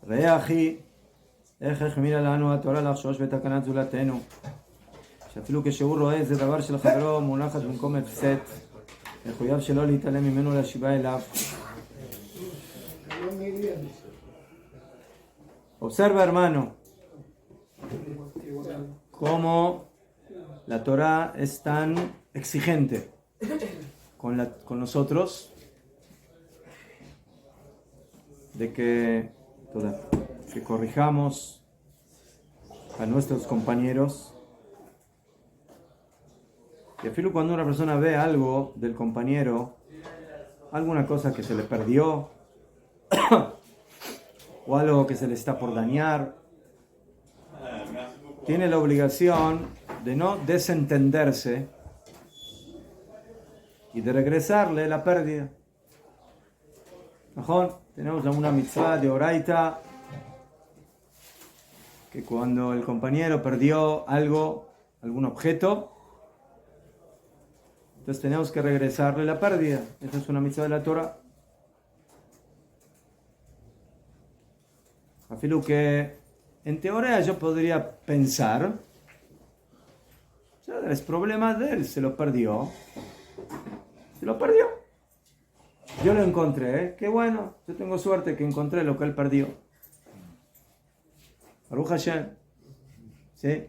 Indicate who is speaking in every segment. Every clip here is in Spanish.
Speaker 1: ראה אחי, איך החמירה לנו התורה לחשוש בתקנת זולתנו, שאפילו כשהוא רואה איזה דבר של חברו מונחת במקום הפסד, מחויב שלא להתעלם ממנו להשיבה אליו. Observa, hermano, cómo la Torah es tan exigente con nosotros, de que corrijamos a nuestros compañeros. Y afilo cuando una persona ve algo del compañero, alguna cosa que se le perdió, o algo que se le está por dañar, tiene la obligación de no desentenderse y de regresarle la pérdida. Mejor, tenemos una mitzvah de Oraita, que cuando el compañero perdió algo, algún objeto, entonces tenemos que regresarle la pérdida. Esa es una mitzvah de la Torah. Afilo que en teoría yo podría pensar, es problema de él, se lo perdió. Yo lo encontré, qué bueno, yo tengo suerte que encontré lo que él perdió. Baruch Hashem. ¿Sí?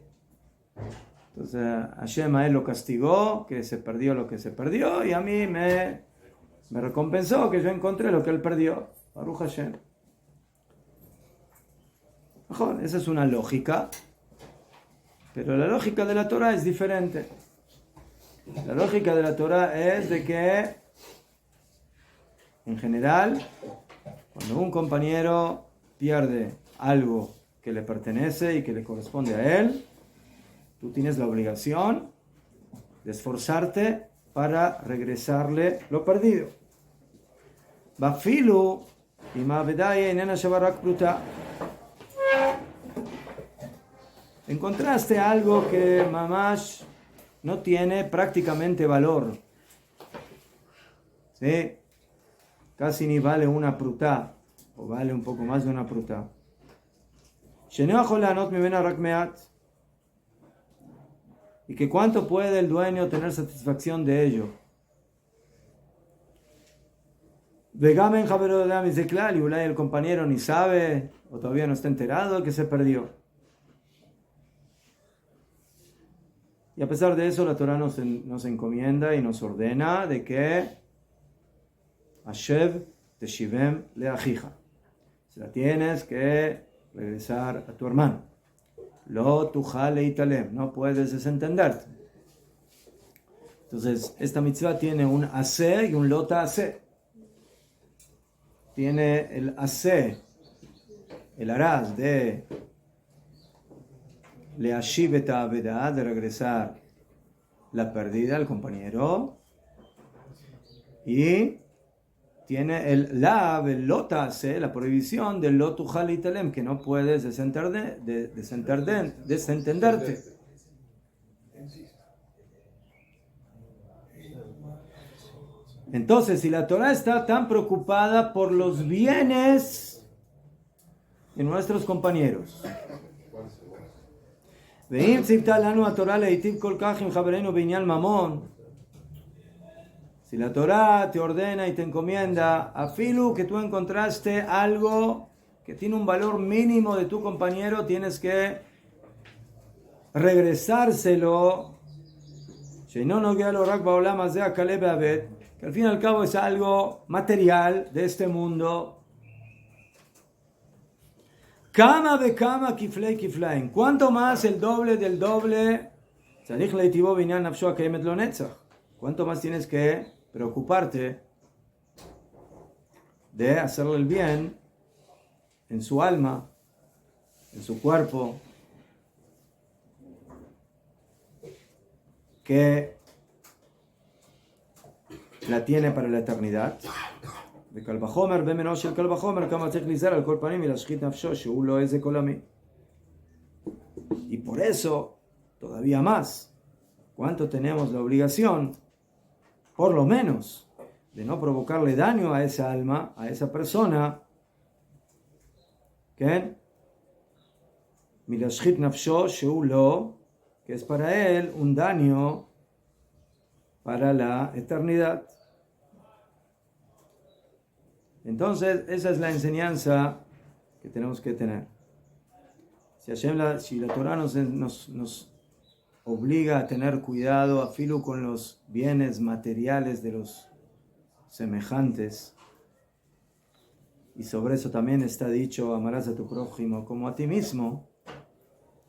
Speaker 1: Entonces Hashem a él lo castigó, que se perdió lo que se perdió, y a mí me recompensó que yo encontré lo que él perdió. Baruch Hashem. Mejor, esa es una lógica, pero la lógica de la Torah es diferente. La lógica de la Torah es de que, en general, cuando un compañero pierde algo que le pertenece y que le corresponde a él, tú tienes la obligación de esforzarte para regresarle lo perdido. Bafilu ima bedaye nena shavarak pruta. Encontraste algo que mamash no tiene prácticamente valor. ¿Sí? Casi ni vale una prutá, o vale un poco más de una prutá. Y que cuánto puede el dueño tener satisfacción de ello. Vegamen Javero de Amis de Klal, y el compañero ni sabe, o todavía no está enterado que se perdió. Y a pesar de eso, la Torah nos encomienda y nos ordena de que Ashev teshivem leachija. Se la tienes que regresar a tu hermano. Lo tujal leitalem. No puedes desentenderte. Entonces, esta mitzvah tiene un aseh y un lota aseh. Tiene el aseh, el araz de leashiv et ha'avedah, de regresar la pérdida al compañero, y tiene el lav, el lotase, la prohibición del lotujal italem, que no puedes desentenderte. Entonces, si la Torah está tan preocupada por los bienes de nuestros compañeros, si la Torah te ordena y te encomienda, afilu que tú encontraste algo que tiene un valor mínimo de tu compañero, tienes que regresárselo, que al fin y al cabo es algo material de este mundo. Kama de kama kiflei kiflaim. ¿Cuánto más el doble del doble? ¿Cuánto más tienes que preocuparte de hacerle el bien en su alma, en su cuerpo, que la tiene para la eternidad? וקל וחומר במנו של קל וחומר כמה צריך להיזהר על כל פנים ולהשחית נפשו שהוא לא איזה כל עמי. Y por eso, todavía más, ¿cuánto tenemos la obligación, por lo menos, de no provocarle daño a esa alma, a esa persona, ¿Qué? Milashchit nafsho sheulo, que es para él un daño para la eternidad. Entonces, esa es la enseñanza que tenemos que tener. Si la Torah nos obliga a tener cuidado, a filo con los bienes materiales de los semejantes, y sobre eso también está dicho, amarás a tu prójimo como a ti mismo.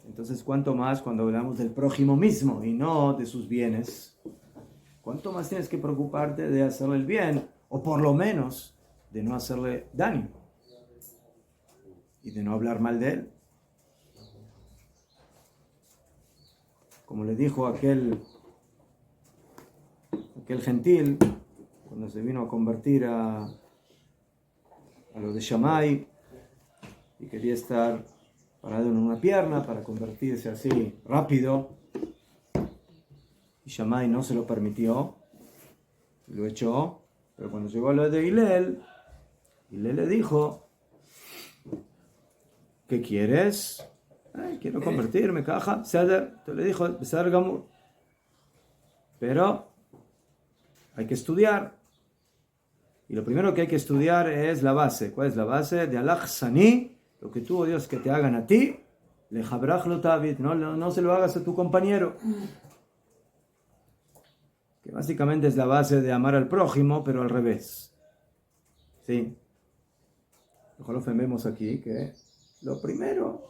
Speaker 1: Entonces, ¿cuánto más cuando hablamos del prójimo mismo y no de sus bienes? ¿Cuánto más tienes que preocuparte de hacerle el bien, o por lo menos de no hacerle daño y de no hablar mal de él? Como le dijo aquel gentil cuando se vino a convertir a lo de Shammai y quería estar parado en una pierna para convertirse así rápido, y Shammai no se lo permitió, lo echó. Pero cuando llegó a lo de Hillel le dijo: ¿qué quieres? Quiero convertirme, caja, Seder. Entonces le dijo: Besar Gamur. Pero hay que estudiar. Y lo primero que hay que estudiar es la base. ¿Cuál es la base? De Alach Sani, lo que tú, oh Dios, que te hagan a ti, le Jabrach lo Tavid, no se lo hagas a tu compañero. Que básicamente es la base de amar al prójimo, pero al revés. ¿Sí? Ojalá vemos aquí que lo primero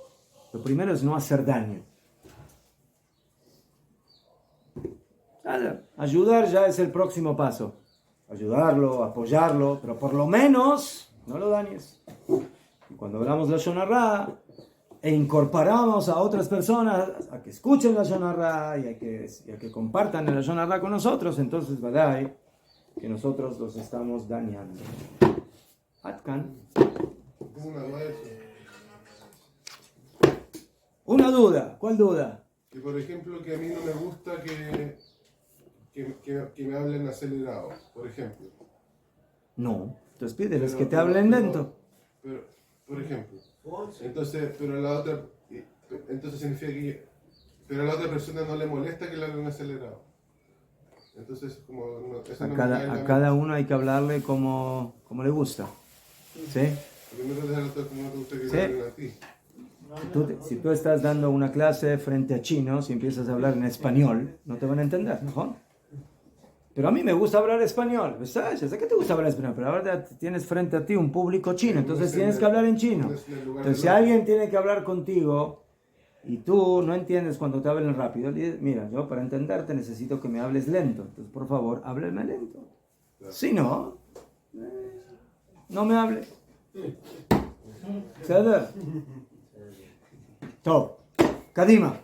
Speaker 1: es no hacer daño. Ayudar ya es el próximo paso. Ayudarlo, apoyarlo, pero por lo menos no lo dañes. Y cuando hablamos la Lashon Hara e incorporamos a otras personas a que escuchen la Lashon Hara y a que compartan la Lashon Hara con nosotros, entonces vadai que nosotros los estamos dañando. Atkan. Una duda. ¿Cuál duda?
Speaker 2: Que por ejemplo, que a mí no me gusta que me hablen acelerado, por ejemplo.
Speaker 1: No, entonces pídeles que te hablen lento.
Speaker 2: Pero, por ejemplo, entonces significa pero a la otra persona no le molesta que le hablen acelerado. Entonces, como
Speaker 1: a cada uno hay que hablarle como le gusta. ¿Sí?
Speaker 2: Primero dejar como te gusta que le hablen a ti.
Speaker 1: Si tú estás dando una clase frente a chinos y empiezas a hablar en español, no te van a entender, ¿no? Pero a mí me gusta hablar español. ¿Sabes? Sé que te gusta hablar español, pero ahora tienes frente a ti un público chino, entonces tienes que hablar en chino. Entonces, si alguien tiene que hablar contigo y tú no entiendes cuando te hablan rápido, le dices: mira, yo para entenderte necesito que me hables lento. Entonces, por favor, háblame lento. Si no, no me hables. ¿Sabes? Todo. Kadima.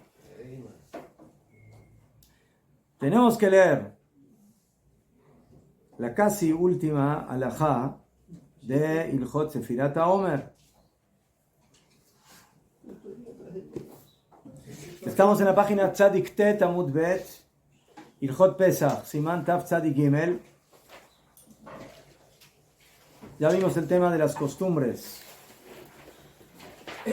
Speaker 1: Tenemos que leer la casi última alajá de Ilhot Sefirat HaOmer. Estamos en la página Tzadik Tet Amud Bet, Ilhot Pesach, Siman Tav Tzadik Gimel. Ya vimos el tema de las costumbres.
Speaker 3: No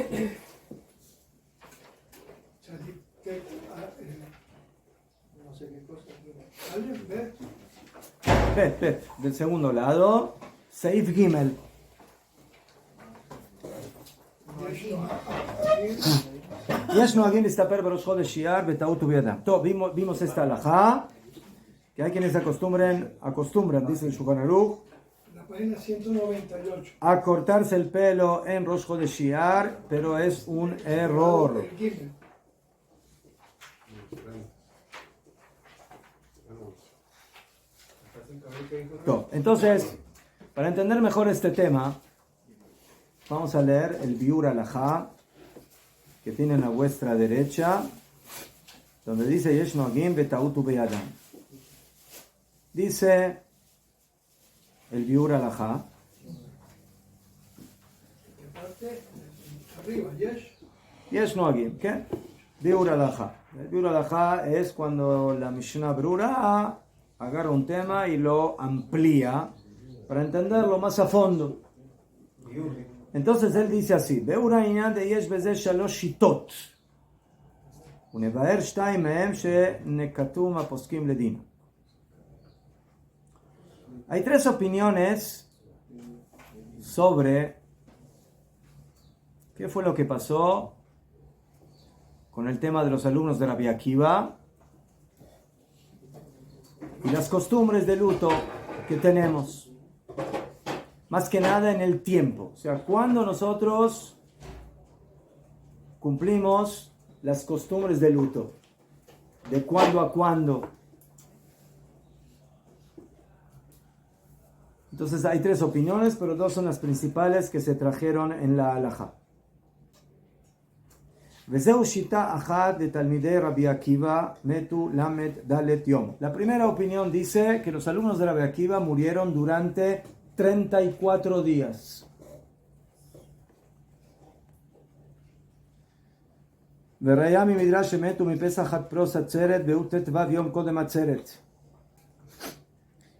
Speaker 3: sé qué cosa.
Speaker 1: Bet, del segundo lado, Seif Gimel. יש נוהגים להסתפר בראש חודש אייר בטעות ובידם. טוב, vimos esta alajá, que hay quienes acostumbran, dice el Shulchan Aruch,
Speaker 3: la página 198,
Speaker 1: a cortarse el pelo en Rosh Chodesh Iyar, pero es un error. Entonces, para entender mejor este tema, vamos a leer el Biur Alajá que tienen a vuestra derecha, donde dice Yesh Noagim Betautu Beyadam. Dice el Biur Alajá.
Speaker 3: Arriba,
Speaker 1: Yesh Noagim, ¿qué? Biur Alajá. El Biur Alajá es cuando la Mishnah Brura agarra un tema y lo amplía para entenderlo más a fondo. Entonces él dice así, Beura inyan de yesh beze shalosh shitot. ונבהר שתיים מהם שנקטום הפוסקים לדין. Hay tres opiniones sobre qué fue lo que pasó con el tema de los alumnos de Rabbi Akiva y las costumbres de luto que tenemos. Más que nada en el tiempo. O sea, cuando nosotros cumplimos las costumbres de luto. ¿De cuándo a cuándo? Entonces hay tres opiniones, pero dos son las principales que se trajeron en la halajá. וזהו שיטה אחת לתלמידי רבי עקיבא מתו למד דלת יום. La primera opinión dice que los alumnos de Rabbi Akiva murieron durante 34 días. וראיה ממדרש שמתו מפסח עד פרוס עצרת והוא ט"ו יום קודם עצרת.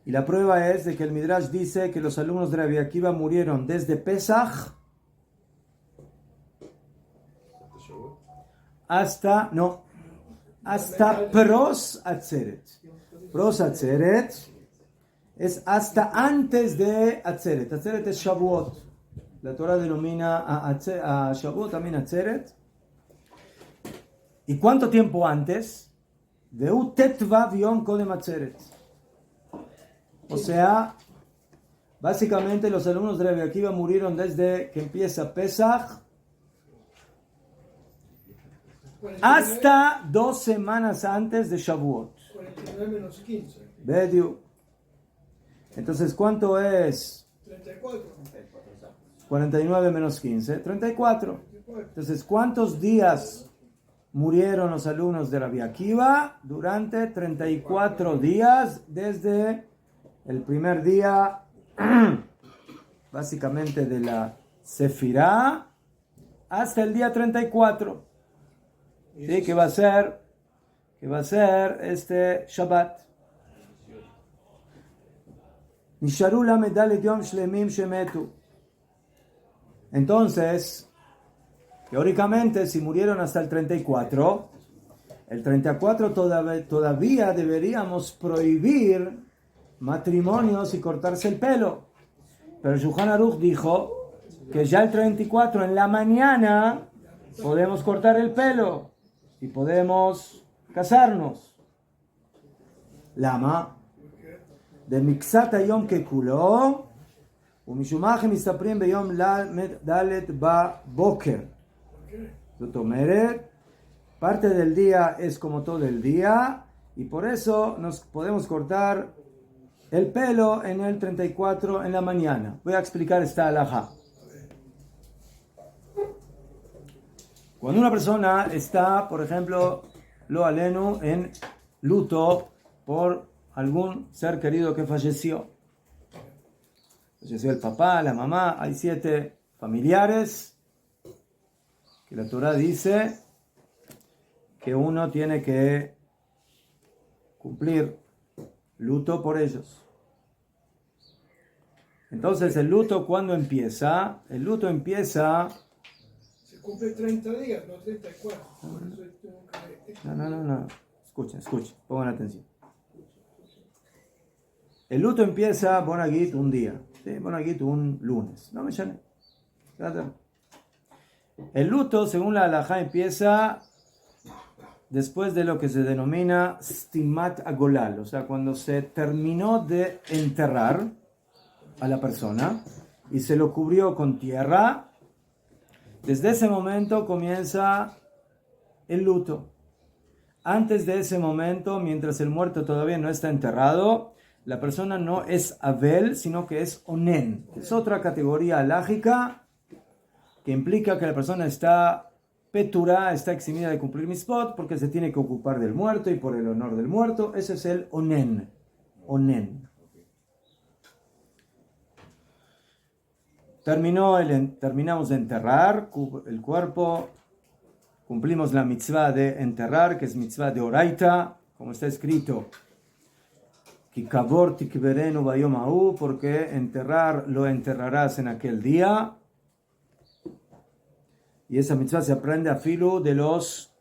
Speaker 1: Y la prueba es de que el Midrash dice que los alumnos de Rabbi Akiva murieron desde Pesach hasta Pros Atzeret. Pros Atzeret es hasta antes de Atzeret. Atzeret es Shavuot. La Torah denomina a Shavuot también Atzeret. ¿Y cuánto tiempo antes? Ve'u tetvav yom kodem atzeret. O sea, básicamente los alumnos de Rabbi Akiva murieron desde que empieza Pesach hasta 2 semanas antes de Shavuot.
Speaker 3: 49 menos 15.
Speaker 1: Bediu. Entonces, ¿cuánto es?
Speaker 3: 34.
Speaker 1: 49 menos 15. 34. Entonces, ¿cuántos días murieron los alumnos de Rabbi Akiva? Durante 34 días, desde el primer día, básicamente de la Sefirá, hasta el día 34. ¿Sí? Que va a ser este Shabbat. Nisharu lamed dalet yom shlemim shemetu. Entonces, teóricamente, si murieron hasta el 34 todavía deberíamos prohibir matrimonios y cortarse el pelo. Pero Shulchan Aruch dijo que ya el 34 en la mañana podemos cortar el pelo y podemos casarnos. Lama de mixat hayom kekulo ומשומח הם מסתפרים ביום ד' בבוקר. זאת אומרת, parte del día es como todo el día y por eso nos podemos cortar el pelo en el 34 en la mañana. Voy a explicar esta halajá. Cuando una persona está, por ejemplo, lo alenu, en luto por algún ser querido que falleció. Falleció el papá, la mamá, hay 7 familiares que la Torah dice que uno tiene que cumplir luto por ellos. Entonces, ¿el luto cuándo empieza? El luto empieza...
Speaker 3: Se cumple 30 días, no 34.
Speaker 1: No. Escuchen, pongan atención. El luto empieza, Bonagit, un día. ¿Sí? Bonagit, un lunes. No me llamen. El luto, según la halajá, empieza después de lo que se denomina stimat agolal, o sea, cuando se terminó de enterrar a la persona y se lo cubrió con tierra. Desde ese momento comienza el luto. Antes de ese momento, mientras el muerto todavía no está enterrado, la persona no es Abel, sino que es Onen. Es otra categoría halágica que implica que la persona está Peturá, está eximida de cumplir mitzvot porque se tiene que ocupar del muerto y por el honor del muerto. Ese es el Onen. Terminamos de enterrar el cuerpo, cumplimos la mitzvah de enterrar, que es mitzvah de oraita, como está escrito, Kikavor tikberenu bayom ha'u, porque enterrar lo enterrarás en aquel día. Y esa mitzvah se aprende a filo de los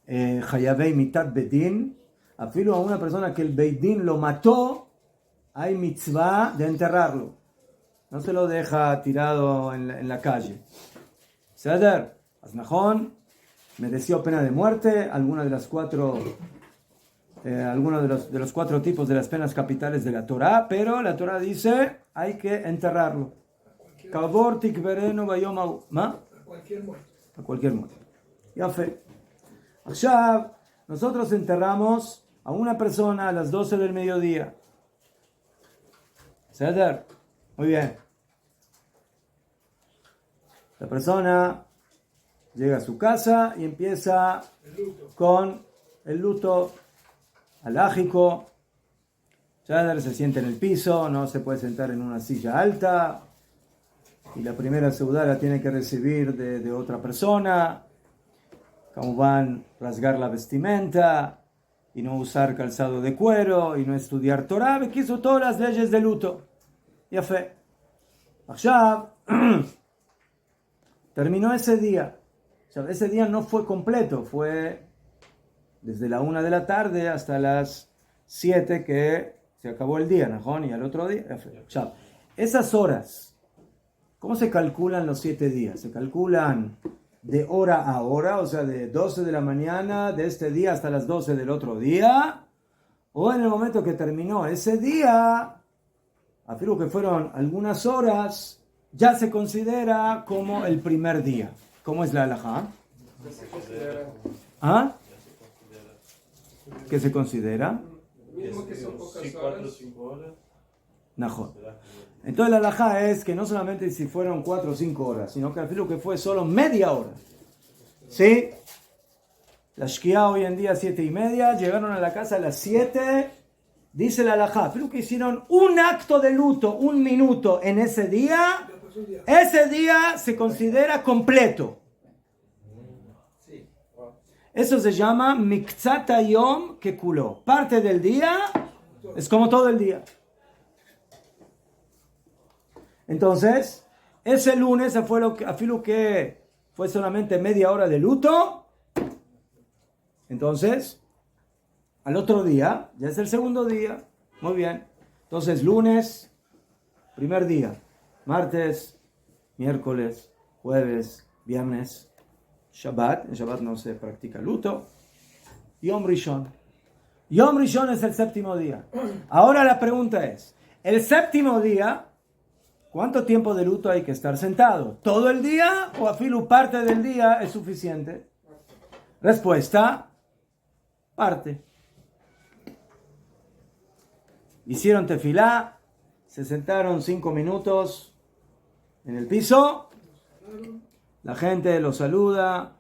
Speaker 1: Hayabei Mitat Bedin. A filo a una persona que el Beidin lo mató, hay mitzvah de enterrarlo. No se lo deja tirado en la calle. Seder, Aznajón, mereció pena de muerte, alguno de los cuatro tipos de las penas capitales de la Torá, pero la Torá dice hay que enterrarlo. Kavor tikverenu bayom ha'u. ¿Ma? A cualquier muerte. Ya fe. Allá nosotros enterramos a una persona a las 12 del mediodía. Seder. Muy bien. La persona llega a su casa y empieza con el luto halágico. Seder, se sienta en el piso, no se puede sentar en una silla alta. Y la primera seudá la tiene que recibir de otra persona. Como van a rasgar la vestimenta y no usar calzado de cuero y no estudiar Torah, que hizo todas las leyes de luto. Ya fe. Allá terminó ese día. O sea, ese día no fue completo, fue desde la 1 de la tarde hasta las 7 que se acabó el día, ¿no? Y al otro día. Ya. Esas horas, ¿cómo se calculan los 7 días? Se calculan de hora a hora, o sea, de 12 de la mañana de este día hasta las 12 del otro día, o en el momento que terminó ese día, afirmo que fueron algunas horas, ya se considera como el primer día. ¿Cómo es la halajá? ¿Ah? ¿Qué se considera?
Speaker 3: Mismo que son pocas
Speaker 4: 4 o 5 horas.
Speaker 1: Najón. Entonces la halajá es que no solamente si fueron 4 o 5 horas, sino que afirmo que fue solo media hora. ¿Sí? La shkia hoy en día 7:30, llegaron a la casa a las 7, dice la halajá, afirmo que hicieron un acto de luto, 1 minuto en ese día se considera completo. Eso se llama miktzat hayom kekulo. Parte del día es como todo el día. Entonces, ese lunes fue afirmo que fue solamente media hora de luto. Entonces, al otro día, ya es el segundo día. Muy bien. Entonces, lunes, primer día. Martes, miércoles, jueves, viernes, Shabbat. En Shabbat no se practica luto. Yom Rishon. Yom Rishon es el séptimo día. Ahora la pregunta es, el séptimo día, ¿cuánto tiempo de luto hay que estar sentado? ¿Todo el día o afilu parte del día es suficiente? Respuesta, parte. Hicieron tefilá, se sentaron 5 minutos en el piso, la gente los saluda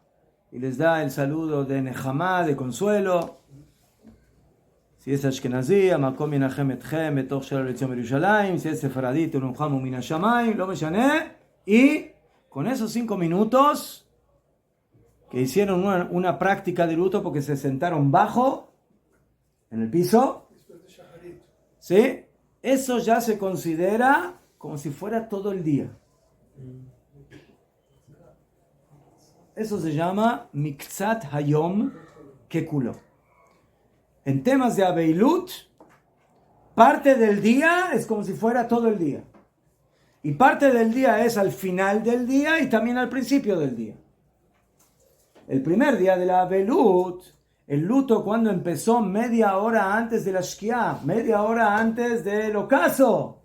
Speaker 1: y les da el saludo de Nejamá, de consuelo. Si es Ashkenazí, Makom Yenachem Etchem, Betoch Shel Etzion Yerushalayim. Si es Sefaradí, Tenunchamu Min Hashamayim, Lo Meshané. Y con esos 5 minutos que hicieron una práctica de luto porque se sentaron bajo en el piso, ¿sí? Eso ya se considera como si fuera todo el día. Eso se llama Miktzat Hayom Kekulo. En temas de Abeilut, parte del día es como si fuera todo el día. Y parte del día es al final del día y también al principio del día. El primer día de la Abeilut, el luto cuando empezó media hora antes de la Shkia, media hora antes del ocaso.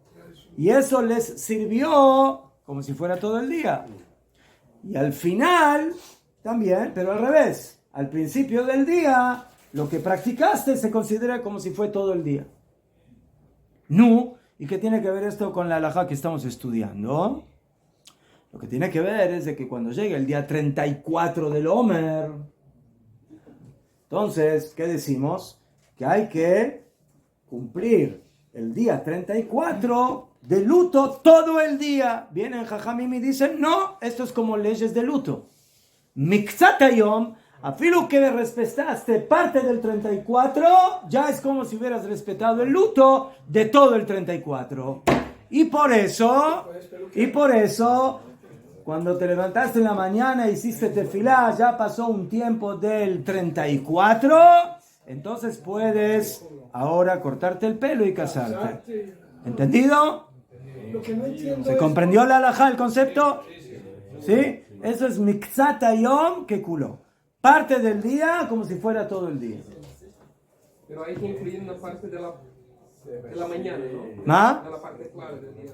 Speaker 1: Y eso les sirvió como si fuera todo el día. Y al final también, pero al revés. Al principio del día, lo que practicaste se considera como si fue todo el día. No. ¿Y qué tiene que ver esto con la halajá que estamos estudiando? Lo que tiene que ver es de que cuando llegue el día 34 del Omer, entonces, ¿qué decimos? Que hay que cumplir el día 34 de luto todo el día. Vienen Jajamim y dicen, no, esto es como leyes de luto. Miktzat hayom, afilo que respetaste parte del 34, ya es como si hubieras respetado el luto de todo el 34. Y por eso, cuando te levantaste en la mañana, hiciste tefilá, ya pasó un tiempo del 34, entonces puedes ahora cortarte el pelo y casarte. ¿Entendido?
Speaker 3: Lo que no entiendo
Speaker 1: ¿Se
Speaker 3: es
Speaker 1: comprendió la halajá, el concepto? ¿Sí? Eso es mikzat hayom que culó. Parte del día como si fuera todo el día.
Speaker 4: Pero hay que incluir una parte de la mañana, ¿no?
Speaker 1: ¿Ah?
Speaker 4: De la parte clave del día.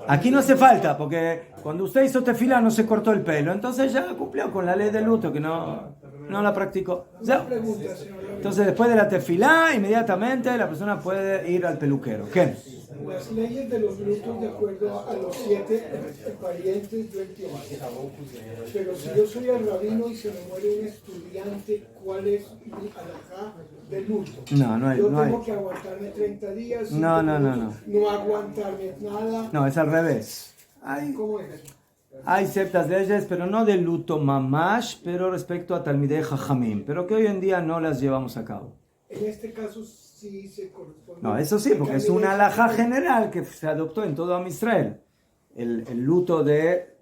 Speaker 1: Aquí no hace falta, porque cuando usted hizo tefila no se cortó el pelo, entonces ya cumplió con la ley del luto, que no la practicó.
Speaker 3: una pregunta, señor.
Speaker 1: Entonces después de la tefilá, inmediatamente la persona puede ir al peluquero. ¿Qué?
Speaker 3: Las leyes de los lutos de acuerdo a los 7 parientes yo entiendo. Pero si yo soy el rabino y se me muere un estudiante, ¿cuál es mi alajá de luto?
Speaker 1: No hay.
Speaker 3: Yo
Speaker 1: No
Speaker 3: tengo
Speaker 1: hay.
Speaker 3: que aguantarme 30 días.
Speaker 1: No.
Speaker 3: No aguantarme nada.
Speaker 1: No, es al revés.
Speaker 3: ¿Cómo es?
Speaker 1: Hay ciertas leyes, pero no de luto mamash, pero respecto a Talmidei Jajamim, pero que hoy en día no las llevamos a cabo.
Speaker 3: En este caso sí se corresponde.
Speaker 1: No, eso sí, porque es una halajá general que se adoptó en todo Am Israel. El luto de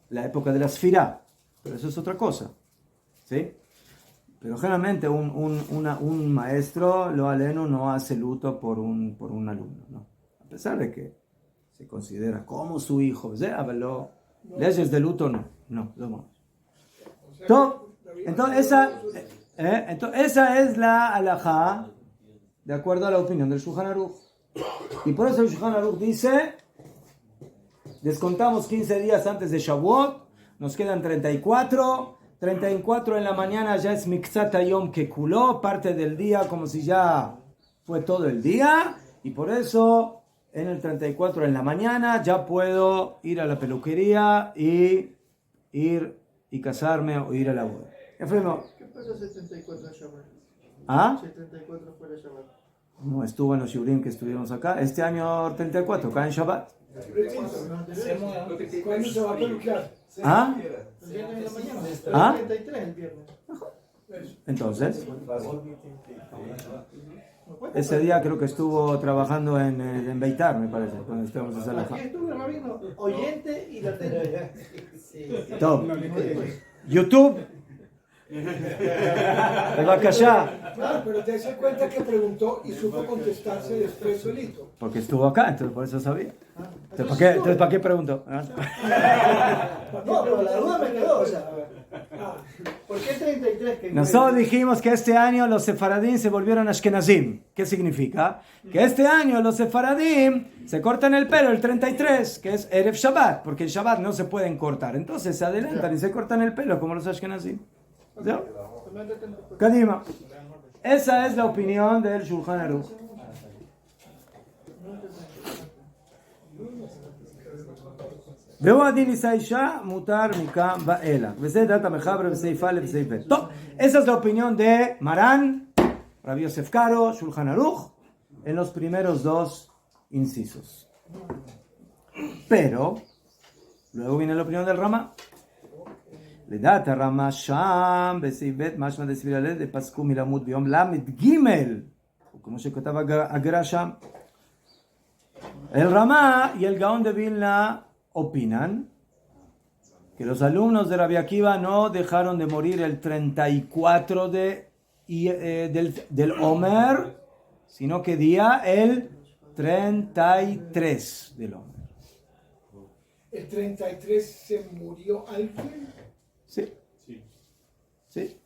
Speaker 1: la época de la Sfirá, pero eso es otra cosa. ¿Sí? Pero generalmente un maestro, lo aleno, no hace luto por un alumno, ¿no? A pesar de que se considera como su hijo, ¿sí? Leyes de luto no. Entonces esa es la halajá de acuerdo a la opinión del Shulchan Aruch. Y por eso el Shulchan Aruch dice, descontamos 15 días antes de Shavuot, nos quedan 34 en la mañana ya es Mikzat Hayom que culó, parte del día como si ya fue todo el día, y por eso en el 34 en la mañana ya puedo ir a la peluquería y ir y casarme o ir a la boda. Efremo,
Speaker 5: ¿Qué pasa 74 Shabbat?
Speaker 1: ¿ah?
Speaker 5: 74 fuera Shabbat.
Speaker 1: No estuvo en los Shurim que estuvimos acá. Este año 34, cae en Shabbat.
Speaker 3: ¿Cuándo se va a peluquear?
Speaker 1: ¿Ah?
Speaker 5: El viernes en la mañana.
Speaker 1: ¿Ah?
Speaker 5: 33 el viernes.
Speaker 1: Entonces, ese día creo que estuvo trabajando en Beitar, me parece, cuando estábamos en
Speaker 5: Aquí
Speaker 1: Salaja.
Speaker 5: estuve, rabino, oyente y latente.
Speaker 1: Top. YouTube. Bebakashá.
Speaker 3: Claro, pero te das cuenta que preguntó y supo contestarse después solito.
Speaker 1: Porque estuvo acá, entonces por eso sabía. Entonces, ¿para qué preguntó? ¿Ah?
Speaker 5: No, pero la duda me quedó, o sea. ¿Por qué 33? Que
Speaker 1: Nosotros dijimos que este año los sefaradín se volvieron ashkenazim. ¿Qué significa? Que este año los sefaradín se cortan el pelo el 33, que es Erev Shabbat, porque el Shabbat no se pueden cortar. Entonces se adelantan y se cortan el pelo como los ashkenazim. ¿Ya? Kadima. Esa es la opinión del Shulchan Aruch. Esa es la opinión de Marán, Rabbi Yosef Karo, Shulchan Aruch, en los primeros dos incisos. Pero, luego viene la opinión del Rama. לדעת הרמה שם, בסעיף ב' משמע דסביר הלד, פסקו מלמוד ביום למד ג', כמו שכתב הגר"א שם. El Rama y el Gaón de Vilna opinan que los alumnos de Rabbi Akiva no dejaron de morir el 34 del Omer, sino que día el 33 del Omer.
Speaker 3: ¿El 33 se murió alguien?
Speaker 1: Sí.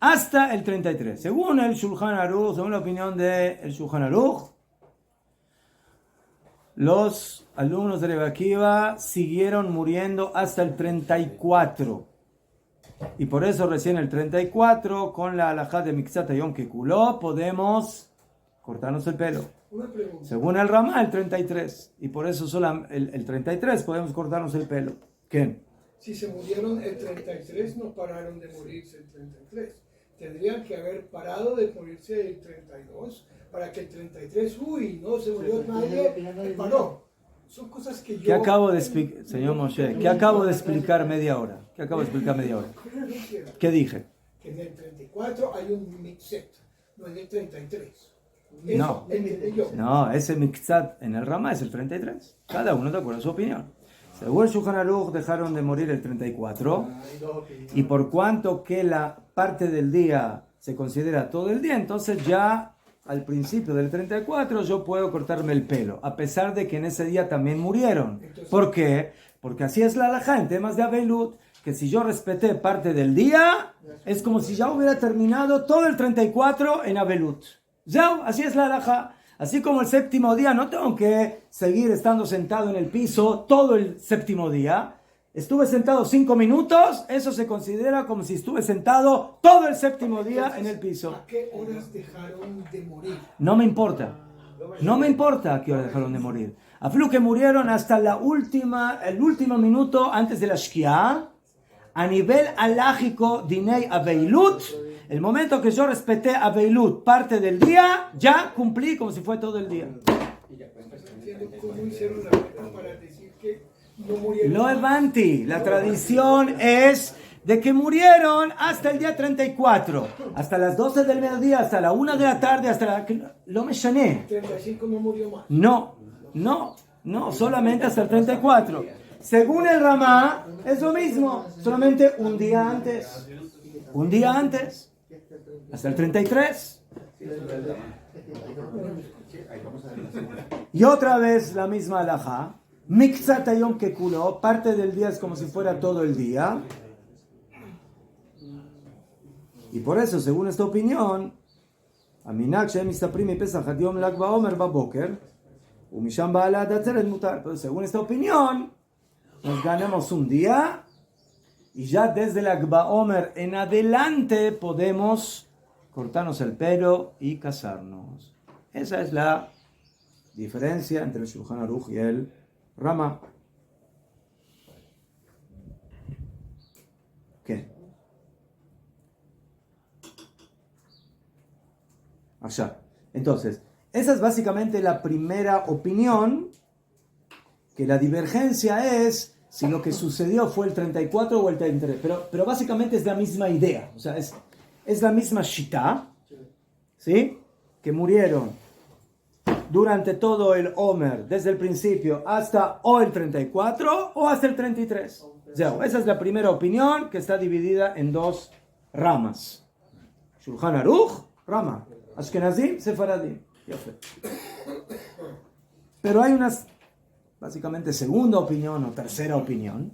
Speaker 1: Hasta el 33. Según el Shulchan Aruch, según la opinión del Shulchan Aruch, los alumnos de Rabbi Akiva siguieron muriendo hasta el 34. Y por eso recién el 34, con la halajá de Mikzat Hayom que culó, podemos cortarnos el pelo.
Speaker 3: Una pregunta.
Speaker 1: Según el Ramá, el 33. Y por eso solo el 33 podemos cortarnos el pelo. ¿Qué?
Speaker 3: Si se murieron el 33, no pararon de morirse el 33. Tendrían que haber parado de morirse el 32 para que el 33, no se murió nadie, paró. Son cosas que yo...
Speaker 1: ¿Qué acabo de explicar, señor Moshe? ¿Qué acabo de explicar media hora? ¿Qué dije?
Speaker 3: Que en el 34 hay un mixet, no en el 33.
Speaker 1: No, ese mixat en el Ramá es el 33. Cada uno de acuerdo a su opinión. Según el Shulchan Aruch dejaron de morir el 34, y por cuanto que la parte del día se considera todo el día, entonces ya al principio del 34 yo puedo cortarme el pelo, a pesar de que en ese día también murieron. ¿Por qué? Porque así es la halajá en temas de Avelut, que si yo respeté parte del día, es como si ya hubiera terminado todo el 34 en Avelut. Ya, así es la halajá. Así como el séptimo día, no tengo que seguir estando sentado en el piso todo el séptimo día. Estuve sentado 5 minutos, eso se considera como si estuve sentado todo el séptimo día en el piso.
Speaker 3: ¿A qué horas dejaron de morir?
Speaker 1: No me importa. No me importa a qué hora dejaron de morir. A Flu que murieron hasta el último minuto antes de la Shkia, a nivel alágico, Dinei Aveilut, el momento que yo respeté Aveilut, parte del día, ya cumplí como si fue todo el día.
Speaker 3: No entiendo cómo hicieron la verdad para decir que no murieron.
Speaker 1: Lo Evanti, la tradición es de que murieron hasta el día 34, hasta las 12 del mediodía, hasta la 1 de la tarde, hasta la... Lo me llené.
Speaker 3: 35 no murió más.
Speaker 1: No, solamente hasta el 34. Según el Ramá, es lo mismo, solamente un día antes, hasta el 33. Y otra vez la misma halajá, Mikzat Hayom Kekulo, parte del día es como si fuera todo el día. Y por eso, según esta opinión, Aminak Shem Mistaprim y Pesach Ad Yom Lag Baomer Baboker, Umisham Ba'ala Datzeret Mutar. Pero según esta opinión, nos ganamos un día y ya desde la Lag Baomer en adelante podemos cortarnos el pelo y casarnos. Esa es la diferencia entre el Shulchan Aruch y el Rama. ¿Qué? Allá. Entonces, esa es básicamente la primera opinión, que la divergencia es si lo que sucedió fue el 34 o el 33, pero básicamente es la misma idea, o sea, es la misma shita, ¿sí? Que murieron durante todo el Omer, desde el principio hasta o el 34 o hasta el 33. Esa es la primera opinión, que está dividida en dos ramas. Shulchan Aruch, rama. Ashkenazim, Sefaradim. Pero hay una, básicamente, segunda opinión o tercera opinión,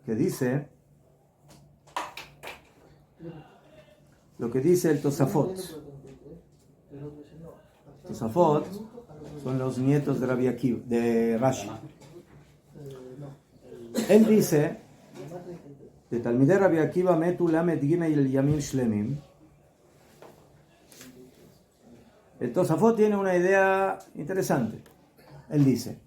Speaker 1: que dice lo que dice el Tosafot. Tosafot son los nietos de Rabbi Akiva, de Rashi. Él dice, de Talmidei Rabbi Akiva metu lamed gimel yamim shlemim. El Tosafot tiene una idea interesante. Él dice,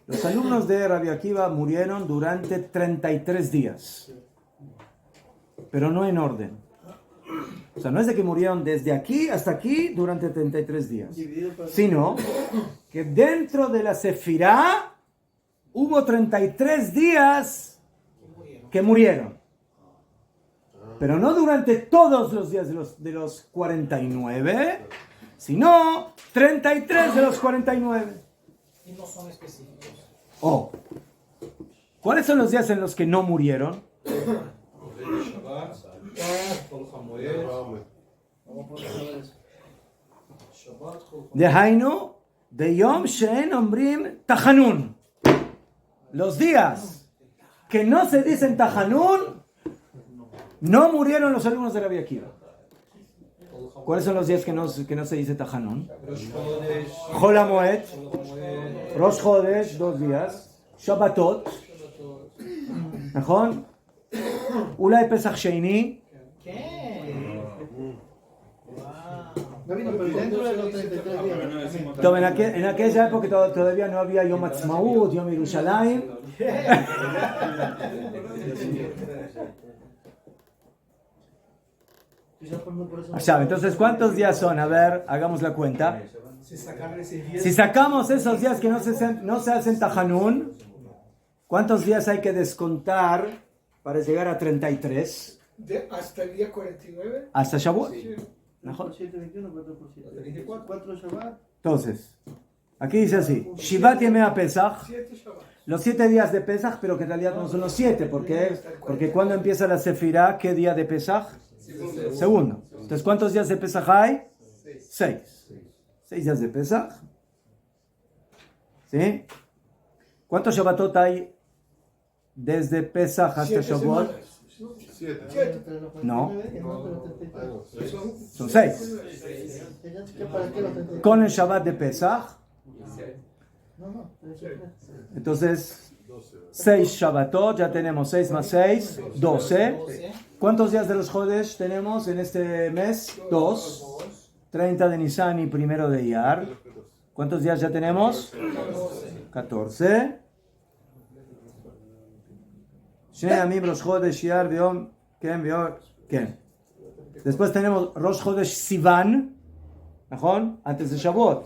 Speaker 1: los alumnos de Rabbi Akiva murieron durante 33 días, pero no en orden. O sea, no es de que murieron desde aquí hasta aquí durante 33 días, sino que dentro de la Sefirá hubo 33 días que murieron. Pero no durante todos los días de los 49, sino 33 de los 49.
Speaker 5: Y no son específicos.
Speaker 1: ¿Cuáles son los días en los que no murieron? De Hainu, de Yom She'en Ombrim Tahanun. Los días que no se dicen Tahanun, no murieron los alumnos de Rabbi Akiva. ¿Cuáles son los días que no se dice Tahanun? Chol HaMoed, Rosh Chodesh, 2 días, Shabbatot, ¿נכון? אולי פסח שני.
Speaker 5: ¿Qué? No vino, pero dentro de los 33 días.
Speaker 1: טוב, en aquella época todavía no había Yom Ha'atzmaut, Yom Yerushalayim. Allá, entonces, ¿cuántos días son? A ver, hagamos la cuenta. Si sacamos esos días que no se hacen Tahanun, ¿cuántos días hay que descontar para llegar a 33?
Speaker 3: ¿Hasta el día 49?
Speaker 1: Hasta Shavuot.
Speaker 3: Sí.
Speaker 1: ¿Mejor?
Speaker 5: 7, 21, 4 por 7. 4 Shabbat.
Speaker 1: Entonces, Aquí dice así, Shivat Yemei Pesach,
Speaker 3: 7 Shabbat.
Speaker 1: los 7 días de Pesach, pero que en realidad no son los 7, porque cuando empieza la Sefirá, ¿qué día de Pesach? Segundo. Entonces, ¿cuántos días de Pesach hay? 6. 6 días de Pesach. ¿Sí? ¿Cuántos Shabbatot hay desde Pesach hasta
Speaker 3: 7
Speaker 1: Shavuot?
Speaker 3: semanas, ¿no?
Speaker 2: 7.
Speaker 1: No.
Speaker 3: Son
Speaker 1: Son 6.
Speaker 5: ¿Para qué lo tendré?
Speaker 1: Con el Shabbat de Pesach,
Speaker 5: No,
Speaker 1: entonces 6 Shabbatot, ya tenemos 6 más 6, 12. ¿Cuántos días de los Jodesh tenemos en este mes? 2. 30 de Nisan y 1 de Iyar. ¿Cuántos días ya tenemos? 14. Shnei Yamim Rosh Chodesh Iyar Beom Ken Beom Ken. Después tenemos Rosh Chodesh Sivan, ¿נכון? Antes de Shavuot.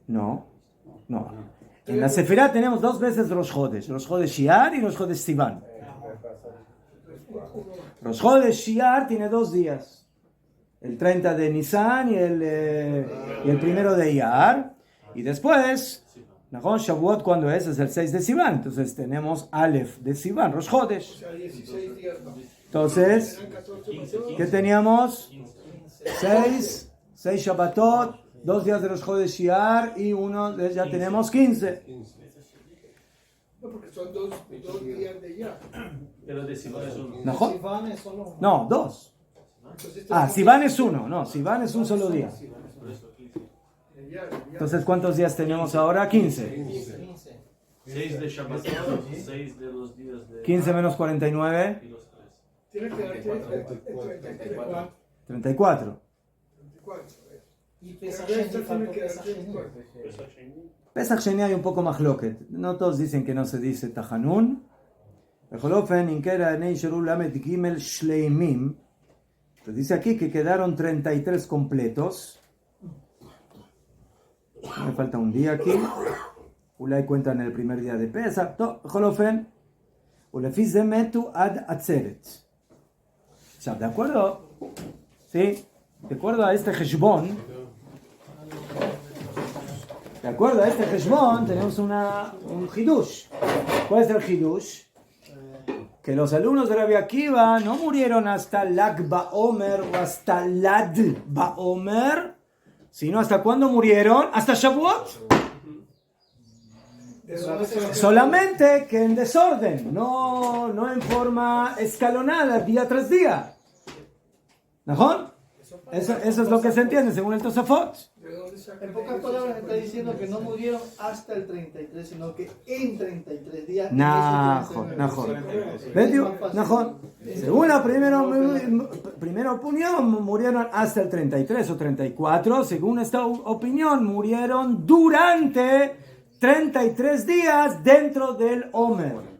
Speaker 1: No. En la Sefirá tenemos 2 veces Rosh Chodesh Iyar y Rosh Chodesh Sivan. Rosh Chodesh Iyar tiene 2 días. El 30 de Nisan y el 1 de Iyar. Y después, ¿no? Shavuot, ¿cuándo es? Es el 6 de Sivan. Entonces tenemos Aleph de Sivan, Rosh
Speaker 3: O
Speaker 1: Chodesh.
Speaker 3: sea, 16 días más.
Speaker 1: Entonces,
Speaker 3: Eran 14 más 2.
Speaker 1: ¿qué teníamos? 6 Shabbatot, 2 días de Rosh Chodesh Iyar y uno, ya tenemos 15.
Speaker 3: No, porque son 2 días de ya.
Speaker 6: Pero de Sivan es uno.
Speaker 1: ¿No?
Speaker 5: Sivan es solo.
Speaker 1: No, 2.
Speaker 3: Entonces,
Speaker 1: Sivan es 1. No, Sivan es un solo día.
Speaker 3: de ya.
Speaker 1: Entonces, ¿cuántos días tenemos ahora? 15.
Speaker 5: 15.
Speaker 6: 6 de Shabbat, 6 de los días de...
Speaker 1: 15 menos 49,
Speaker 6: Y los 3.
Speaker 3: Tiene que darte el 33,
Speaker 1: 34.
Speaker 3: 34.
Speaker 5: Y
Speaker 3: El
Speaker 5: Pesach
Speaker 3: resto
Speaker 5: Sheni,
Speaker 3: tiene
Speaker 5: faltó
Speaker 3: que dar
Speaker 5: Pesach Sheni.
Speaker 3: 34.
Speaker 1: Pesach Sheni hay un poco más loquet. No todos dicen que no se dice Tahanun. Ejolofen, Inkera, Nei, Sheru, Lamed, Gimel, Shleimim. Entonces dice aquí que quedaron 33 completos. Me falta un día aquí. Ulay cuentan el primer día de Pesach. Ejolofen, Ulefiz de Metu ad Atzeret. O sea, ¿de acuerdo? Sí. De acuerdo a este Heshbon. De acuerdo a este Heshbon, tenemos un Hidush. ¿Cuál es el Hidush? Que los alumnos de Rabbi Akiva no murieron hasta Lag Baomer o hasta Lad Baomer, sino hasta cuándo murieron, hasta Shavuot.
Speaker 3: ¿De dónde se va?
Speaker 1: Solamente que en desorden, no en forma escalonada, día tras día. ¿No? Eso es lo que se entiende según el Tosafot.
Speaker 3: ¿De dónde sacan
Speaker 5: En pocas
Speaker 3: esos
Speaker 5: palabras está diciendo que no murieron hasta el 33, sino que en 33 días. en
Speaker 1: Najón,
Speaker 5: esos
Speaker 1: Najón.
Speaker 5: 33.
Speaker 1: ¿Ves? Najón. Según la primera opinión, murieron hasta el 33 o 34. Según esta opinión, murieron durante 33 días dentro del Omer.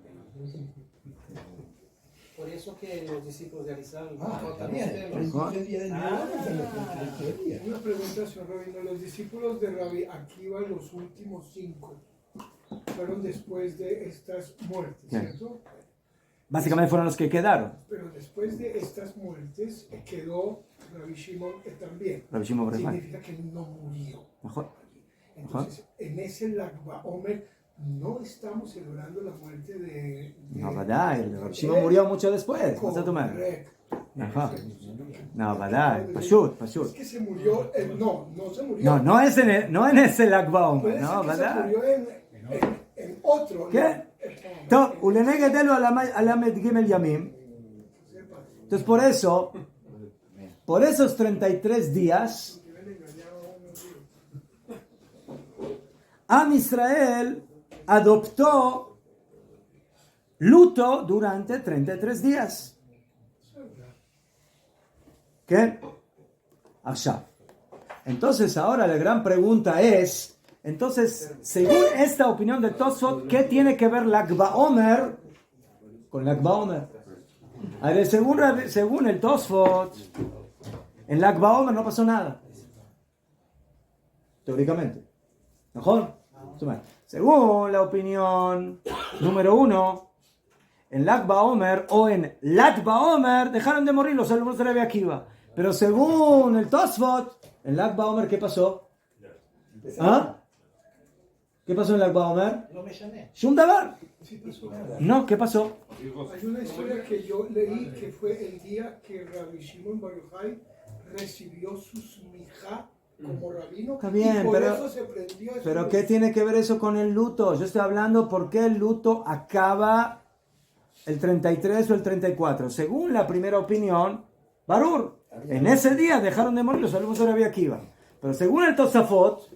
Speaker 5: Por eso que los discípulos de Arizal
Speaker 3: Una pregunta, señor Rabino. Los discípulos de Rabbi Akiva, los últimos 5, fueron después de estas muertes,
Speaker 1: Sí.
Speaker 3: ¿cierto?
Speaker 1: Básicamente fueron los que quedaron.
Speaker 3: Pero después de estas muertes quedó Rabbi Shimon también.
Speaker 1: Rabbi Shimon Bar Yochai.
Speaker 3: Significa que no murió.
Speaker 1: Najón.
Speaker 3: Entonces, en ese Lag BaOmer no estamos celebrando la muerte de
Speaker 1: No, Badai, el Rabbi Shimon murió mucho después. ¿Vas a tomar?
Speaker 3: Correcto.
Speaker 1: Ajá. No, Badai, Pashut.
Speaker 3: Es que se murió, no se murió.
Speaker 1: No en ese Lag Baomer,
Speaker 3: Puede
Speaker 1: no,
Speaker 3: ser que se
Speaker 1: Badai.
Speaker 3: murió en otro.
Speaker 1: ¿Qué? Top, ulenegedelo alamed gimel yamim. Entonces por esos 33 días, Am Israel adoptó luto durante 33 días. ¿Qué? Entonces ahora la gran pregunta es, entonces, según esta opinión de Tosfot, ¿qué tiene que ver Lag BaOmer con Lag BaOmer? A ver, según el Tosfot, en Lag BaOmer no pasó nada. Teóricamente. ¿Mejor? Según la opinión número 1, en Lag BaOmer o en Lat BaOmer dejaron de morir los alumnos de Rabbi Akiva. Pero según el Tosfot, en Lag BaOmer, ¿qué pasó? ¿Ah? ¿Qué pasó en Lag BaOmer?
Speaker 5: No me llané.
Speaker 1: Shum Davar.
Speaker 3: Sí, pasó.
Speaker 1: No, ¿qué pasó?
Speaker 3: Hay una historia que yo leí que fue el día que Rabbi Shimon Bar Yochai recibió su smijá como rabino.
Speaker 1: Está bien,
Speaker 3: y por
Speaker 1: pero-
Speaker 3: eso se prendió ese
Speaker 1: ¿Pero
Speaker 3: lugar.
Speaker 1: qué tiene que ver eso con el luto? Yo estoy hablando por qué el luto acaba el 33 o el 34. Según la primera opinión, Barur, en ese día dejaron de morir los alumnos de Rabbi Akiva. Pero según el Tosafot,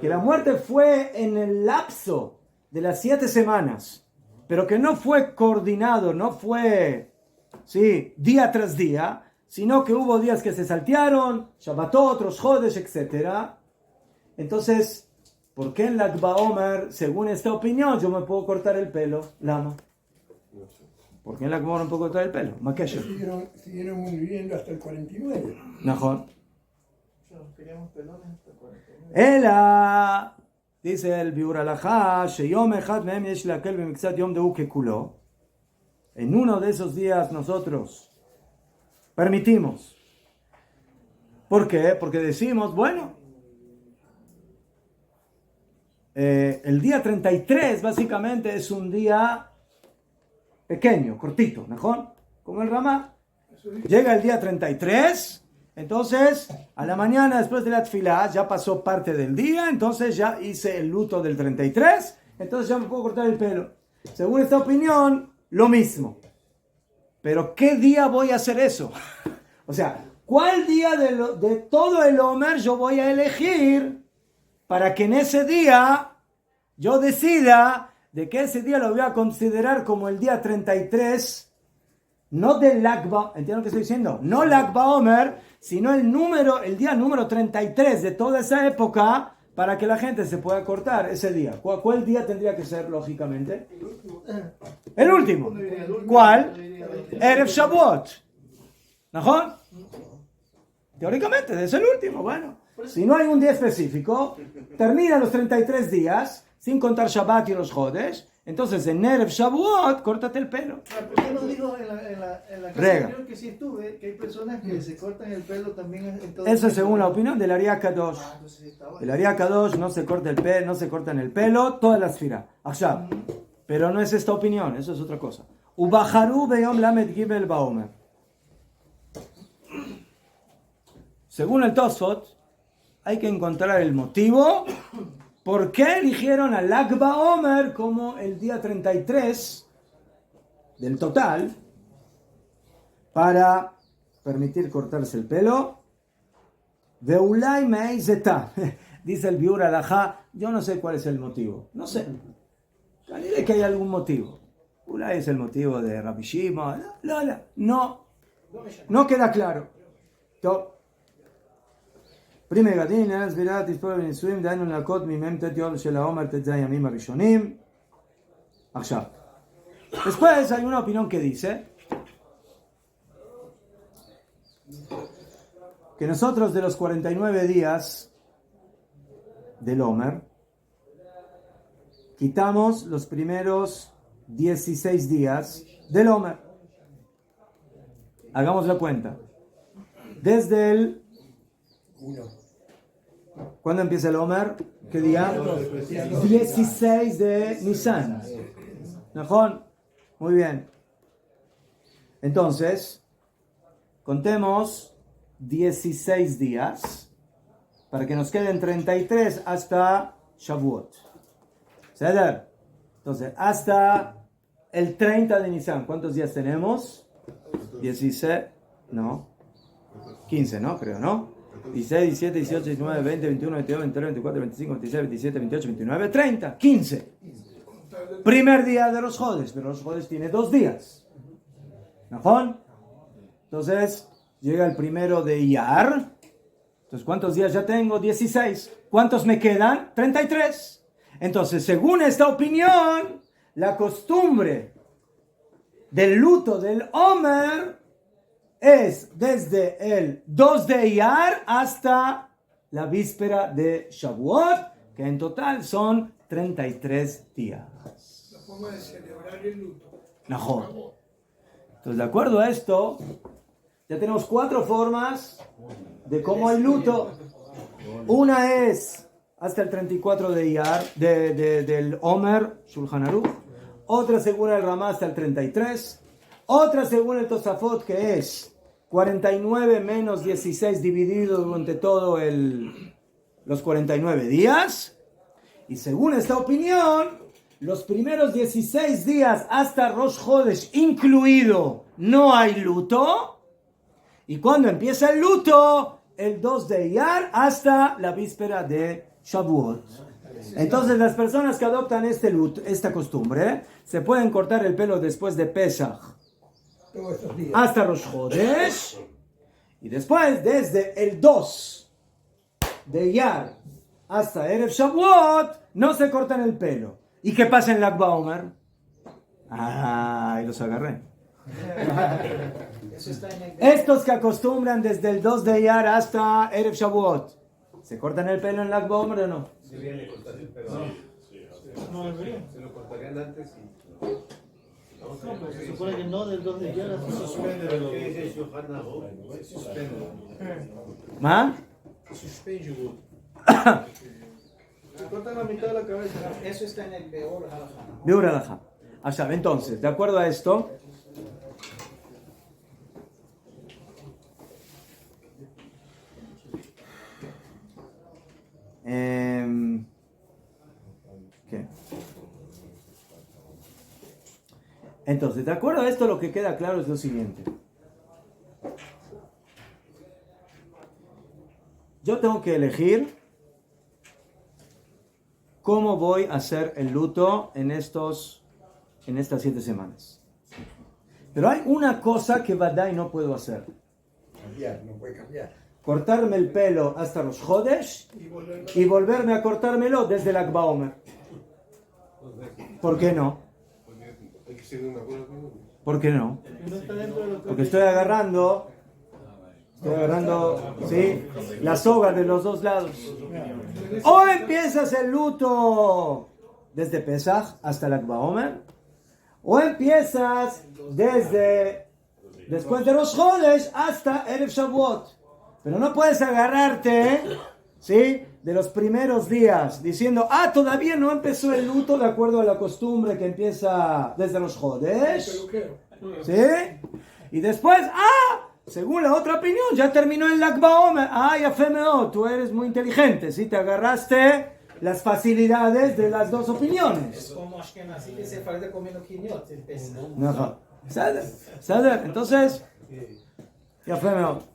Speaker 1: que la muerte fue en el lapso de las 7 semanas, pero que no fue coordinado, no fue, sí, día tras día, sino que hubo días que se saltearon, Shabbatot, otros Jodes, etc. Entonces, ¿por qué en Lag BaOmer, según esta opinión, yo me puedo cortar el pelo? Lama. ¿Por qué en Lag BaOmer no puedo cortar el pelo? Makesha.
Speaker 7: Siguieron viviendo hasta el 49.
Speaker 1: Mejor.
Speaker 5: Queríamos pelones hasta 49.
Speaker 1: Ela, dice el Biur Alajá, Sheyom Echad Mehem Yesh Lakel B'Mikzat Yom Deu Kekulo. En uno de esos días nosotros permitimos. ¿Por qué? Porque decimos, bueno, el día 33 básicamente es un día pequeño, cortito, ¿mejor? Como el Ramá. Llega el día 33, entonces a la mañana después de la tefilá ya pasó parte del día, entonces ya hice el luto del 33, entonces ya me puedo cortar el pelo. Según esta opinión, lo mismo. Pero ¿qué día voy a hacer eso? O sea, ¿cuál día de todo el Omer yo voy a elegir para que en ese día yo decida de que ese día lo voy a considerar como el día 33, no del Lag BaOmer, ¿entienden lo que estoy diciendo? No Lag BaOmer, sino el día número 33 de toda esa época, para que la gente se pueda cortar ese día. ¿Cuál día tendría que ser, lógicamente? El último. ¿Cuál? Erev Shavuot. ¿No? Teóricamente, es el último. Bueno, si no hay un día específico, terminan los 33 días, sin contar Shabbat y los Jodes. Entonces, en Erev Shavuot, córtate el pelo.
Speaker 5: ¿Por qué no dijo en la casa
Speaker 1: Rega.
Speaker 5: anterior que sí estuve, que hay personas que se cortan el pelo también en todo
Speaker 1: Eso
Speaker 5: el
Speaker 1: es según la
Speaker 5: tiempo?
Speaker 1: opinión del Ariá Kadosh.
Speaker 5: Ah, entonces sí está bueno.
Speaker 1: El Ariá Kadosh no se corta el pelo, no se cortan el pelo, todas las firas. Achab. Pero no es esta opinión, eso es otra cosa. Ubaharu beyom lamed gibel baomer. Según el Tosfot, hay que encontrar el motivo por qué eligieron a Lag BaOmer como el día 33 del total para permitir cortarse el pelo. Veulai meizeta, dice el Biur Alajá, yo no sé cuál es el motivo, no sé. Dile que hay algún motivo. Ulay es el motivo de Rabbi Shimon. No queda claro. Primer gadin, es virat, ispoel benisuim, dainu lakot mimem tet yom shel haomer tet zay yamim arishonim. Achshav. Después hay una opinión que dice que nosotros de los 49 días del Omer quitamos los primeros 16 días del Omer. Hagamos la cuenta. Desde el... ¿Cuándo empieza el Omer? ¿Qué día? 16 de Nisan. ¿Najón? Muy bien. Entonces, contemos 16 días para que nos queden 33 hasta Shavuot. ¿Ceder? Entonces, hasta el 30 de Nisan, ¿cuántos días tenemos? 16, no, 15, ¿no? Creo, ¿no? 16, 17, 18, 19, 20, 21, 22, 23, 24, 25, 26, 27, 28, 29, 30, 15. Primer día de los Jodes, pero los Jodes tiene 2 días. ¿No? Entonces, llega el primero de Iyar. Entonces, ¿cuántos días ya tengo? 16. ¿Cuántos me quedan? 33. Entonces, según esta opinión, la costumbre del luto del Omer es desde el 2 de Iyar hasta la víspera de Shavuot, que en total son 33 días.
Speaker 3: La forma de celebrar el luto.
Speaker 1: Mejor. Entonces, de acuerdo a esto, ya tenemos 4 formas de cómo el luto. Una es hasta el 34 de Iyar, del Omer, Shulchan Aruch. Otra según el Ramá hasta el 33. Otra según el Tosafot, que es 49 menos 16 dividido durante todo los 49 días. Y según esta opinión, los primeros 16 días hasta Rosh Chodesh incluido no hay luto. Y cuando empieza el luto, el 2 de Iyar hasta la víspera de Shavuot. Entonces las personas que adoptan esta costumbre se pueden cortar el pelo después de Pesach
Speaker 7: Todos estos días.
Speaker 1: hasta Rosh Chodesh. Y después, desde el 2 de Iyar hasta Erev Shavuot, no se cortan el pelo. ¿Y qué pasa en Lag BaOmer? Ahí los agarré.
Speaker 5: Eso está en el...
Speaker 1: Estos que acostumbran desde el 2 de Iyar hasta Erev Shavuot, ¿se cortan el pelo en Lag BaOmer o no?
Speaker 8: Deberían de cortar el pelo.
Speaker 5: No debería.
Speaker 8: Se lo cortarían antes y...
Speaker 5: Se supone que no, del 2 de Iyar hasta
Speaker 8: Suspende, pero ¿qué dice Shulchan Aruch? Suspende.
Speaker 1: ¿Ah?
Speaker 8: Suspende.
Speaker 5: se corta la mitad de la cabeza. Eso está en el peor halajá.
Speaker 1: Biur halajá. Allá, entonces, de acuerdo a esto, ¿qué? Entonces, de acuerdo a esto, lo que queda claro es lo siguiente. Yo tengo que elegir cómo voy a hacer el luto en estas 7 semanas. Pero hay una cosa que Vadai no puedo hacer.
Speaker 7: Cambiar, no puede cambiar.
Speaker 1: Cortarme el pelo hasta los Chodesh y volverme a cortármelo desde el Lag BaOmer. ¿Por qué no?
Speaker 2: Hay que seguir una buena opinión.
Speaker 1: ¿Por qué no?
Speaker 5: No está dentro de lo que...
Speaker 1: Porque estoy agarrando, ¿sí?, la soga de los dos lados. O empiezas el luto desde Pesach hasta el Lag BaOmer, o empiezas después de Rosh Chodesh hasta Erev Shavuot. Pero no puedes agarrarte, ¿sí?, de los primeros días diciendo, todavía no empezó el luto de acuerdo a la costumbre que empieza desde Rosh Chodesh, ¿sí? Y después, según la otra opinión, ya terminó el Lag BaOmer. Ya femeo, tú eres muy inteligente, ¿sí? Te agarraste las facilidades de las dos opiniones.
Speaker 5: Es como Ashkenazi que se falta comiendo quiniot, el pesa.
Speaker 1: No. ¿Sader? Entonces, ya femeo.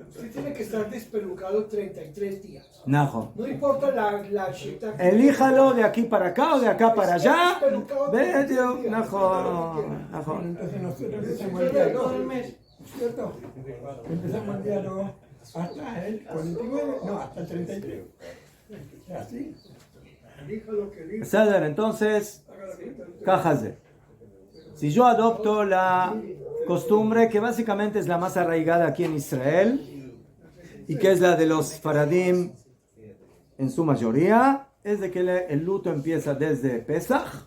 Speaker 3: Sí tiene que estar despelucado 33 días.
Speaker 1: Najo.
Speaker 3: No importa la shita.
Speaker 1: Elíjalo de aquí para acá o de acá para allá.
Speaker 3: Despelucado
Speaker 1: Ve,
Speaker 3: 33
Speaker 1: tío.
Speaker 3: días.
Speaker 1: Najo.
Speaker 7: Entonces nosotros empezamos el
Speaker 3: Todo el
Speaker 7: diálogo,
Speaker 3: mes.
Speaker 7: ¿cierto? Empezamos el diálogo hasta el 49, no, hasta el 33. ¿Así?
Speaker 3: Elija lo que elija.
Speaker 1: Sader, entonces,
Speaker 3: Haga la cuenta.
Speaker 1: cájase. Si yo adopto la costumbre que básicamente es la más arraigada aquí en Israel y que es la de los faradim en su mayoría, es de que el luto empieza desde Pesach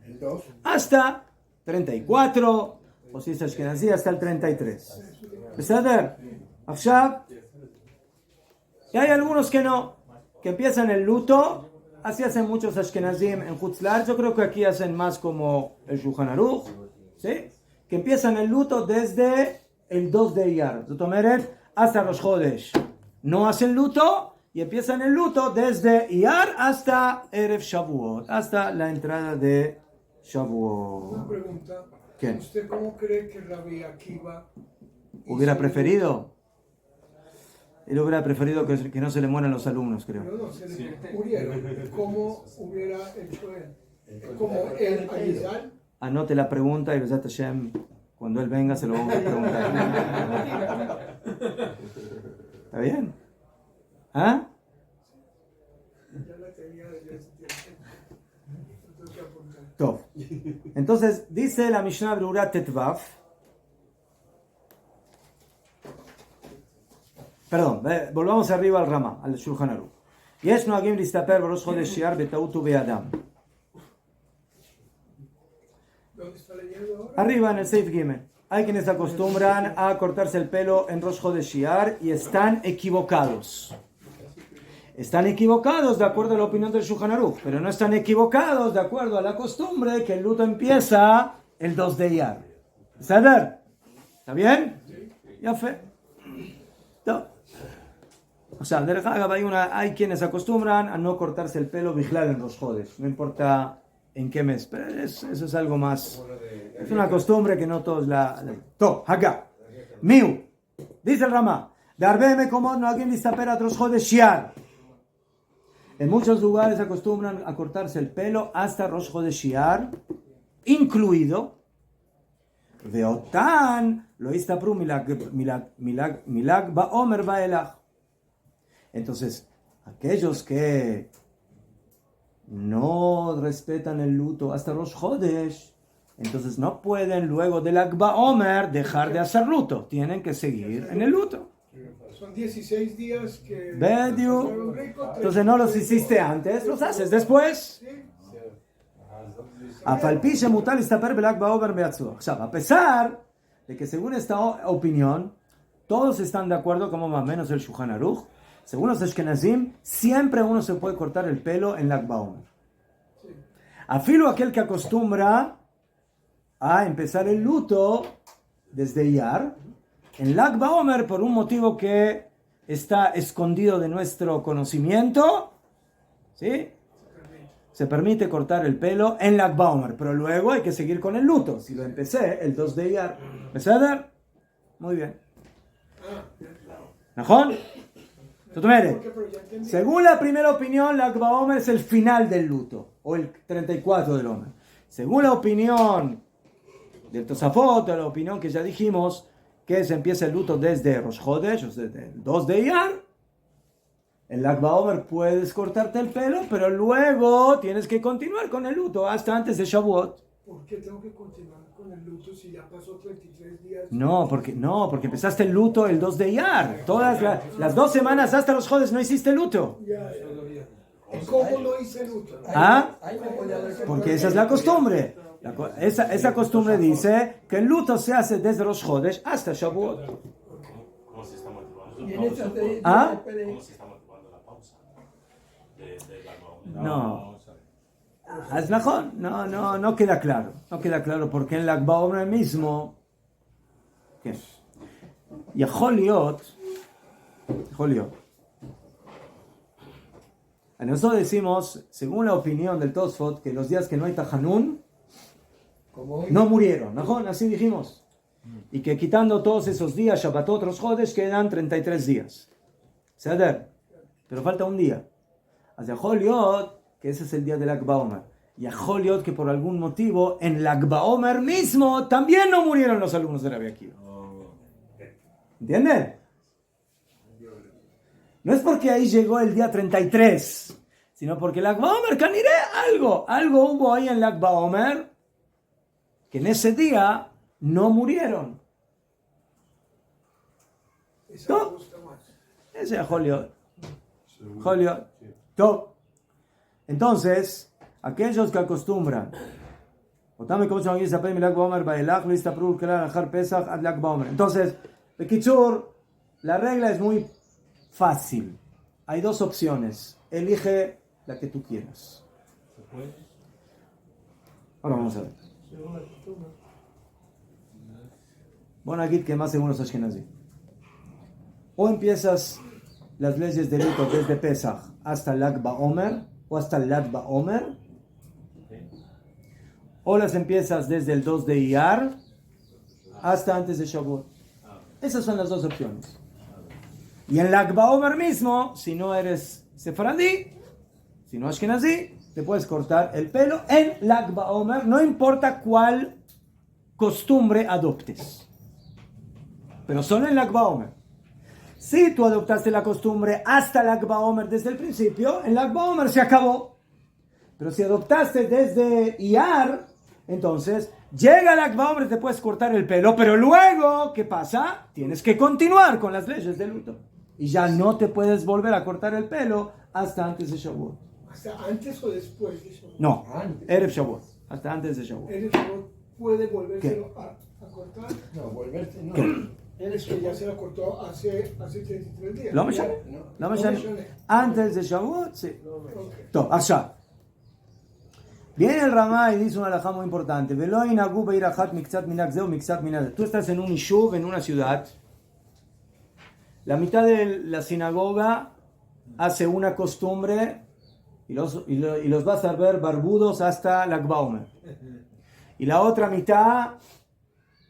Speaker 7: El 2.
Speaker 1: hasta 34, o si es Ashkenazi, hasta el 33. ¿Sader? Ahora, y hay algunos que no, que empiezan el luto. Así hacen muchos Ashkenazim en Hutzlar. Yo creo que aquí hacen más como el Shulchan Aruch, ¿sí?, que empiezan el luto desde el 2 de Iyar. Zotomeret hasta los Chodesh. No hacen luto y empiezan el luto desde Iyar hasta Erev Shavuot, hasta la entrada de Shavuot.
Speaker 3: Una pregunta.
Speaker 1: ¿Qué?
Speaker 3: ¿Usted cómo cree que Rabbi Akiva
Speaker 1: ¿Hubiera preferido? Él hubiera preferido que no se le mueran los alumnos, creo.
Speaker 3: No, se le murieron. ¿Cómo hubiera hecho él? ¿Como el Ayizal?
Speaker 1: Anote la pregunta y Bezat Hashem, cuando él venga se lo vamos a preguntar. ¿Está bien?
Speaker 3: Ya la tenía desde ese tiempo. Tengo que apuntar.
Speaker 1: Top. Entonces, dice la Mishnah Berurah Tetvav. Perdón, volvamos arriba al Rama, al Shulchan Aruch. יש נוהגים להסתפר בראש חודש אייר בטעות ובידם.
Speaker 3: ¿Dónde está leyendo ahora?
Speaker 1: Arriba en el Seif Gimel. Hay quienes acostumbran a cortarse el pelo en Rosh Chodesh Iyar y están equivocados. están equivocados de acuerdo a la opinión del Shulchan Aruch, pero no están equivocados de acuerdo a la costumbre que el luto empieza el 2 de Iyar. ¿Está bien? Ya fe. No. O sea, hay quienes acostumbran a no cortarse el pelo vigilar en los jodes, no importa en qué mes, pero eso es algo más. Es una costumbre que no todos la. Acá. Miu. Dice el Ramá. Darbeme como no alguien listapera otros jodes shiar. En muchos lugares acostumbran a cortarse el pelo hasta Rosh Chodesh Shiar, incluido Veotan lo istapru milag ba'omer ba'elach. Entonces, aquellos que no respetan el luto hasta Rosh Chodesh, entonces no pueden luego del Lag BaOmer dejar de hacer luto, tienen que seguir en el luto.
Speaker 3: Son 16 días que...
Speaker 1: Bedio. Entonces no los hiciste antes, los haces después. A pesar de que según esta opinión, todos están de acuerdo, como más o menos el Shulchan Aruch, según los Ashkenazim, siempre uno se puede cortar el pelo en Lag BaOmer. Afilo aquel que acostumbra a empezar el luto desde Iyar, en Lag BaOmer, por un motivo que está escondido de nuestro conocimiento, ¿sí? Se permite cortar el pelo en Lag BaOmer, pero luego hay que seguir con el luto. Si lo empecé el 2 de Iyar, ¿me muy bien. ¿Najón? Según la primera opinión, Lag BaOmer es el final del luto, o el 34 del Omer. Según la opinión del Tosafot, la opinión que ya dijimos, que se empieza el luto desde Rosh Chodesh, o sea, desde el 2 de Iyar, en Lag BaOmer puedes cortarte el pelo, pero luego tienes que continuar con el luto hasta antes de Shavuot.
Speaker 3: ¿Por qué tengo que continuar con el luto si ya pasó 33 días?
Speaker 1: No, porque empezaste el luto el 2 de Iyar. Todas las 2 semanas hasta Rosh Chodesh no hiciste luto.
Speaker 3: ¿Cómo no hice luto?
Speaker 1: ¿Ah? Porque esa es la costumbre. Esa costumbre dice que el luto se hace desde Rosh Chodesh hasta Shavuot.
Speaker 6: ¿Cómo se está motivando
Speaker 7: Y
Speaker 6: la
Speaker 7: en
Speaker 6: pausa?
Speaker 7: estos días
Speaker 1: ¿Ah?
Speaker 6: ¿Cómo se está motivando la pausa? De Lag BaOmer.
Speaker 1: No. No queda claro. No queda claro porque en Lag BaOmer mismo. ¿Qué? Y Joliot. Nosotros decimos, según la opinión del Tosfot, que los días que no hay Tajanún no murieron, ¿no? Así dijimos. Y que quitando todos esos días, Shabbatot, Rosh Chodesh, quedan 33 días. Seder. Pero falta un día. Hacia Joliot, que ese es el día del Lag BaOmer. Y a Joliot, que por algún motivo, en Lag BaOmer mismo, también no murieron los alumnos de Rabbi Akiva. ¿Entienden? No es porque ahí llegó el día 33, sino porque Lag BaOmer, caniré, algo hubo ahí en Lag BaOmer, que en ese día no murieron. ¿No? Ese es Joliot. Top. Entonces, aquellos que acostumbran, entonces, Bekichur, la regla es muy fácil. Hay 2 opciones. Elige la que tú quieras. Ahora vamos a ver. Bueno, aquí que más según los Ashkenazim. O empiezas las leyes de luto desde Pesach hasta el Lag BaOmer o hasta el Lag BaOmer, o las empiezas desde el 2 de Iyar hasta antes de Shavuot. Esas son las 2 opciones. Y en Lag BaOmer mismo, si no eres sefaradí, si no ashkenazí, te puedes cortar el pelo en Lag BaOmer, no importa cuál costumbre adoptes, pero solo en Lag BaOmer. Si tú adoptaste la costumbre hasta Lag BaOmer desde el principio, en Lag BaOmer se acabó. Pero si adoptaste desde Iyar, entonces llega Lag BaOmer, te puedes cortar el pelo, pero luego, ¿qué pasa? Tienes que continuar con las leyes de luto. Y ya no te puedes volver a cortar el pelo hasta antes de Shavuot.
Speaker 3: ¿Hasta antes o después de Shavuot?
Speaker 1: No,
Speaker 7: Antes.
Speaker 1: Erev Shavuot, hasta antes de Shavuot.
Speaker 3: ¿El Shavuot puede volvérselo a cortar?
Speaker 7: No, volverse no.
Speaker 1: ¿Qué?
Speaker 3: Es que ya se la cortó hace 33 días.
Speaker 1: לא משנה, לא משנה. Antes de Shavuot, sí. טוב, עכשיו. Viene el Ramá y dice una halajá muy importante. Velo inagú beir achat miktzat minag zeh miktzat minag zeh. Tú estás en un yishuv, en una ciudad. La mitad de la sinagoga hace una costumbre y los vas a ver barbudos hasta la Lag Ba'omer. Y la otra mitad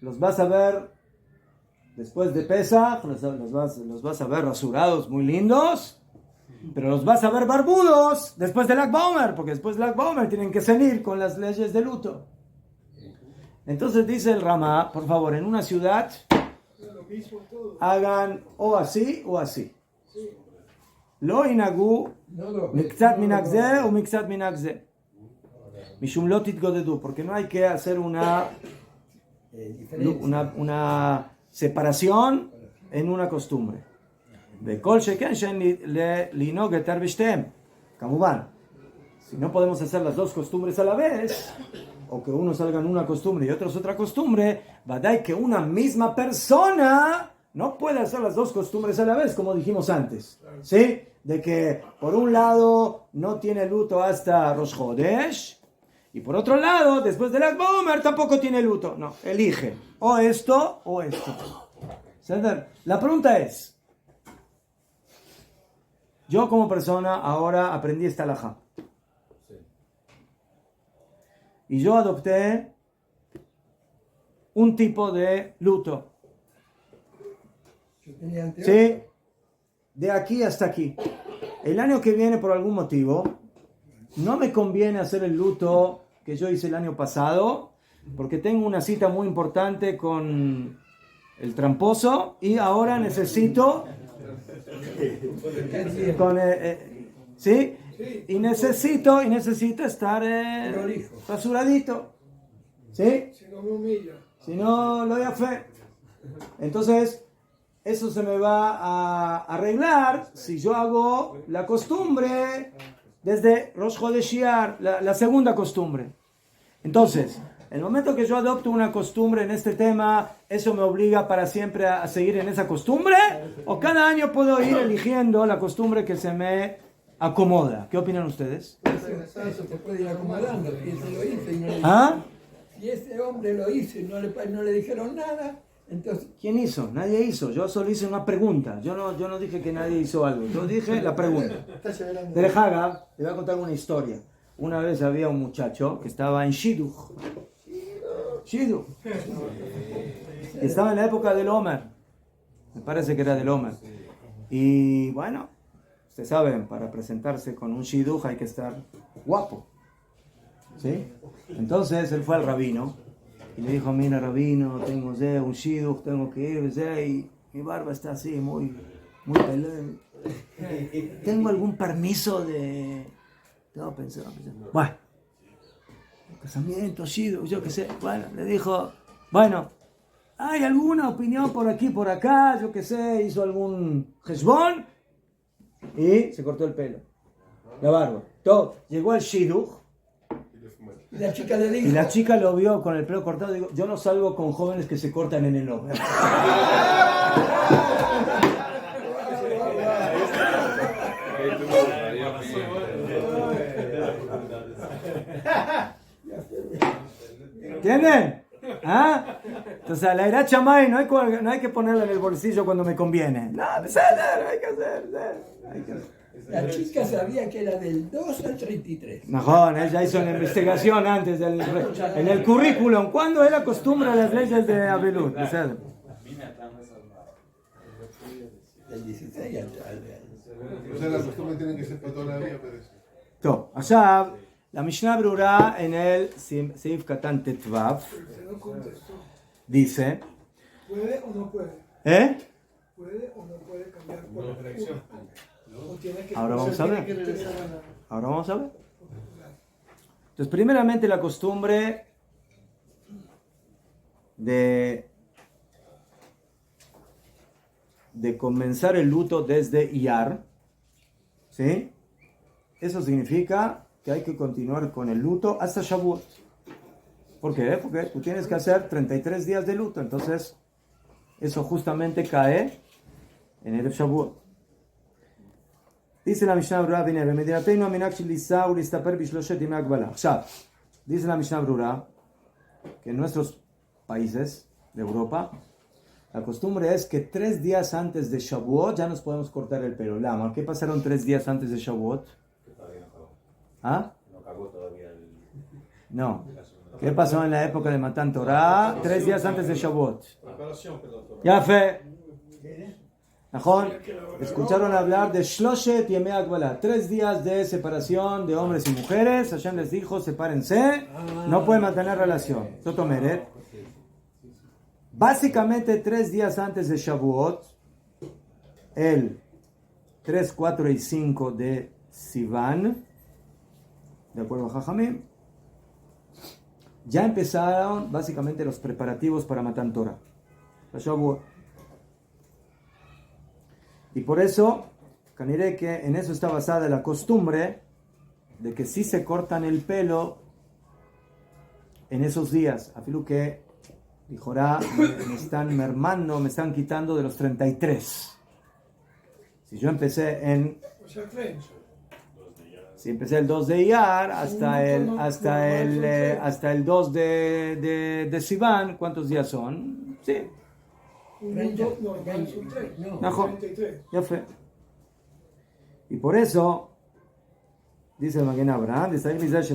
Speaker 1: los vas a ver después de Pesach, los vas a ver rasurados, muy lindos. Pero los vas a ver barbudos después del Lag Ba'omer, porque después del Lag Ba'omer tienen que salir con las leyes de luto. Entonces dice el Ramá, por favor, en una ciudad hagan o así o así. Lo inagú miktzat minag zeh o miktzat minag zeh. Mishum lo titgodedu, porque no hay que hacer una separación en una costumbre. וכל שכן לנהוג יותר בשתיהם. כמובן, si no podemos hacer las dos costumbres a la vez, o que uno salga en una costumbre y otro es otra costumbre, vadai que una misma persona no puede hacer las dos costumbres a la vez, como dijimos antes. ¿Sí? De que por un lado no tiene luto hasta Rosh Chodesh, y por otro lado, después del Lag Ba'omer tampoco tiene luto. No, elige o esto o esto. La pregunta es, yo como persona ahora aprendí esta halajá. Y yo adopté un tipo de luto. Sí, de aquí hasta aquí. El año que viene, por algún motivo, no me conviene hacer el luto que yo hice el año pasado, porque tengo una cita muy importante con el tramposo y ahora necesito... ¿sí? Y necesito estar rasuradito, ¿sí?
Speaker 3: Si no me humilla.
Speaker 1: Si no lo doy a fe. Entonces eso se me va a arreglar si yo hago la costumbre desde Rosh Chodesh Iyar, la segunda costumbre. Entonces, el momento que yo adopto una costumbre en este tema, ¿eso me obliga para siempre a seguir en esa costumbre? ¿O cada año puedo ir eligiendo la costumbre que se me acomoda? ¿Qué opinan ustedes?
Speaker 7: Eso te puede ir acomodando. Si ese lo hizo y no le, si ese hombre lo hizo y no le dijeron nada, entonces...
Speaker 1: ¿Quién hizo? Nadie hizo. Yo solo hice una pregunta. Yo no dije que nadie hizo algo. Yo dije la pregunta. De Hagab, le voy a contar una historia. Una vez había un muchacho que estaba en Shidduch. Estaba en la época del Omer. Me parece que era del Omer. Y bueno, ustedes saben, para presentarse con un Shidduch hay que estar guapo. ¿Sí? Entonces él fue al rabino y le dijo, mira rabino, tengo un Shidduch, tengo que ir, y mi barba está así, muy pelada. ¿Tengo algún permiso de...? No, pensé. Bueno, casamiento, Shidduch, yo qué sé. Bueno, le dijo, bueno, ¿hay alguna opinión por aquí, por acá? Yo qué sé, hizo algún heshbon y se cortó el pelo, la barba. Todo. Llegó al Shidduch
Speaker 7: Y la chica le dijo...
Speaker 1: y la chica lo vio con el pelo cortado. Digo, yo no salgo con jóvenes que se cortan en el ojo. ¿Entienden? ¿Ah? Entonces, la ira chamay no hay que ponerla en el bolsillo cuando me conviene. No, hay que hacer.
Speaker 7: La chica sabía que era del 2 al 33.
Speaker 1: Mejor, ella hizo una investigación antes en el currículum. ¿Cuándo era costumbre las leyes de Abelut?
Speaker 8: Del 16 al...
Speaker 2: O sea, las costumbres tienen que ser para toda la vida, parece.
Speaker 1: טוב, עכשיו, למשנה ברורה en el סעיף קטן ט"ו, dice,
Speaker 3: ¿Puede o no puede? ¿Puede o no puede cambiar por la dirección?
Speaker 1: Ahora vamos a ver. Entonces, primeramente la costumbre de comenzar el luto desde Iyar, ¿sí? Eso significa que hay que continuar con el luto hasta Shavuot. ¿Por qué? Porque tú tienes que hacer 33 días de luto, entonces eso justamente cae en Erev Shavuot. Dice la Mishnah Brura, dice la Mishnah Brura que en nuestros países de Europa la costumbre es que 3 días antes de Shavuot ya nos podemos cortar el pelo. Lama, ¿qué pasaron 3 días antes de Shavuot?
Speaker 9: Que todavía no cagó.
Speaker 1: ¿Ah?
Speaker 9: No cagó todavía el...
Speaker 1: No. ¿Qué pasó en la época de Matan Torah? 3 días antes de Shavuot.
Speaker 9: Preparación, perdón.
Speaker 1: Ya fe. ¿Najón? Escucharon hablar de Shloshet Yemei Agbalah, 3 días de separación de hombres y mujeres. Hashem les dijo, sepárense, no pueden mantener relación. Sotomeret. Básicamente 3 días antes de Shavuot, el 3, 4 y 5 de Sivan, de acuerdo a Jajamim, ya empezaron básicamente los preparativos para Matan Torah, para Shavuot. Y por eso, caniré que en eso está basada la costumbre de que si se cortan el pelo en esos días, afirmo que dijorá, me están mermando, me están quitando de los 33. Si yo empecé
Speaker 3: O sea, 30.
Speaker 1: si empecé el 2 de Iyar hasta el 2 de Sivan, ¿cuántos días son? Sí.
Speaker 3: Un mundo normal son 3.
Speaker 1: Najo.
Speaker 3: 33.
Speaker 1: Ya fue. Y por eso, dice el Magen Abraham, entonces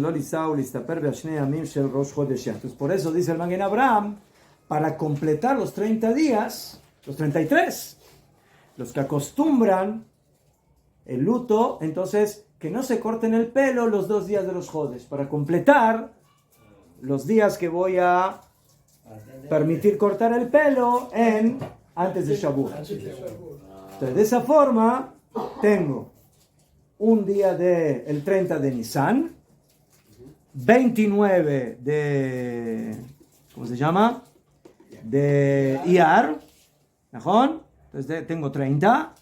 Speaker 1: por eso dice el Magen Abraham, para completar los 30 días, los 33, los que acostumbran el luto, entonces que no se corten el pelo los 2 días de los Jodes, para completar los días que voy a permitir cortar el pelo antes de Shavuot. Entonces, de esa forma, tengo un día el 30 de Nisan, 29 de, ¿cómo se llama? De Iyar, ¿no? Entonces tengo 30,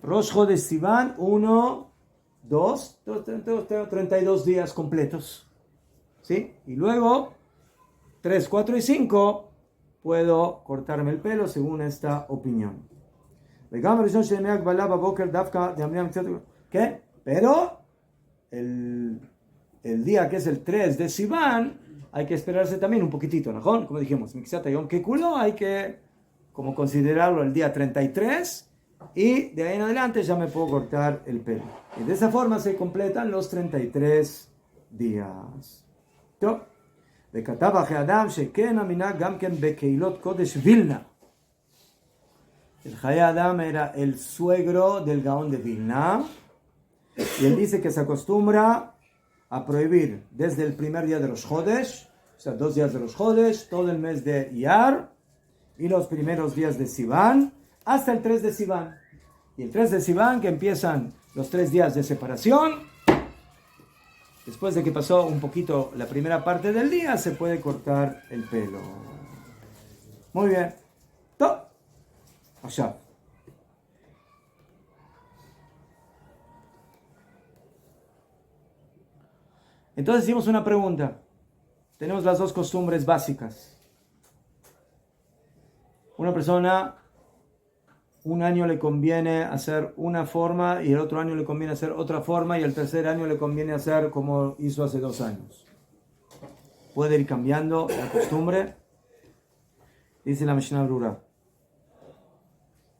Speaker 1: Rosh Chodesh Sivan, 1, 2, tengo 32 días completos, ¿sí? Y luego 3, 4 y 5 puedo cortarme el pelo según esta opinión. ¿Qué? Pero el día que es el 3 de Sivan hay que esperarse también un poquitito, ¿no? Como dijimos, hay que como considerarlo el día 33 y de ahí en adelante ya me puedo cortar el pelo. Y de esa forma se completan los 33 días. ¿No? וכתב אחי אדם שכן המנהג גם כן בקהילות קודש וילנה. El חיי Adam era el suegro del Gaón de Vilna y él dice que se acostumbra a prohibir desde el primer día de los Jodesh, o sea, 2 días de los Jodesh, todo el mes de Iyar y los primeros días de Sivan hasta el 3 de Sivan. Y el 3 de Sivan, que empiezan los 3 días de separación. Después de que pasó un poquito la primera parte del día, se puede cortar el pelo. Muy bien. Top. Allá. Entonces hicimos una pregunta. Tenemos las 2 costumbres básicas. Una persona, un año le conviene hacer una forma y el otro año le conviene hacer otra forma y el tercer año le conviene hacer como hizo hace 2 años. Puede ir cambiando la costumbre. Dice la Mishnah Brura.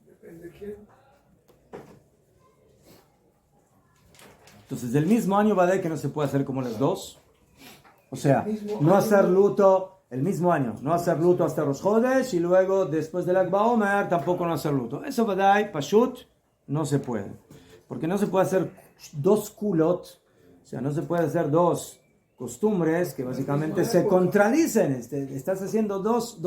Speaker 3: Depende de quién.
Speaker 1: Entonces, del mismo año va a dar que no se puede hacer como las 2. O sea, no hacer luto el mismo año, no hacer luto hasta los Jodesh y luego después del Lag BaOmer tampoco no hacer luto. Eso va a dar, Pashut, no se puede. Porque no se puede hacer 2 kulot, o sea, no se puede hacer 2 costumbres que básicamente se contradicen. Estás haciendo dos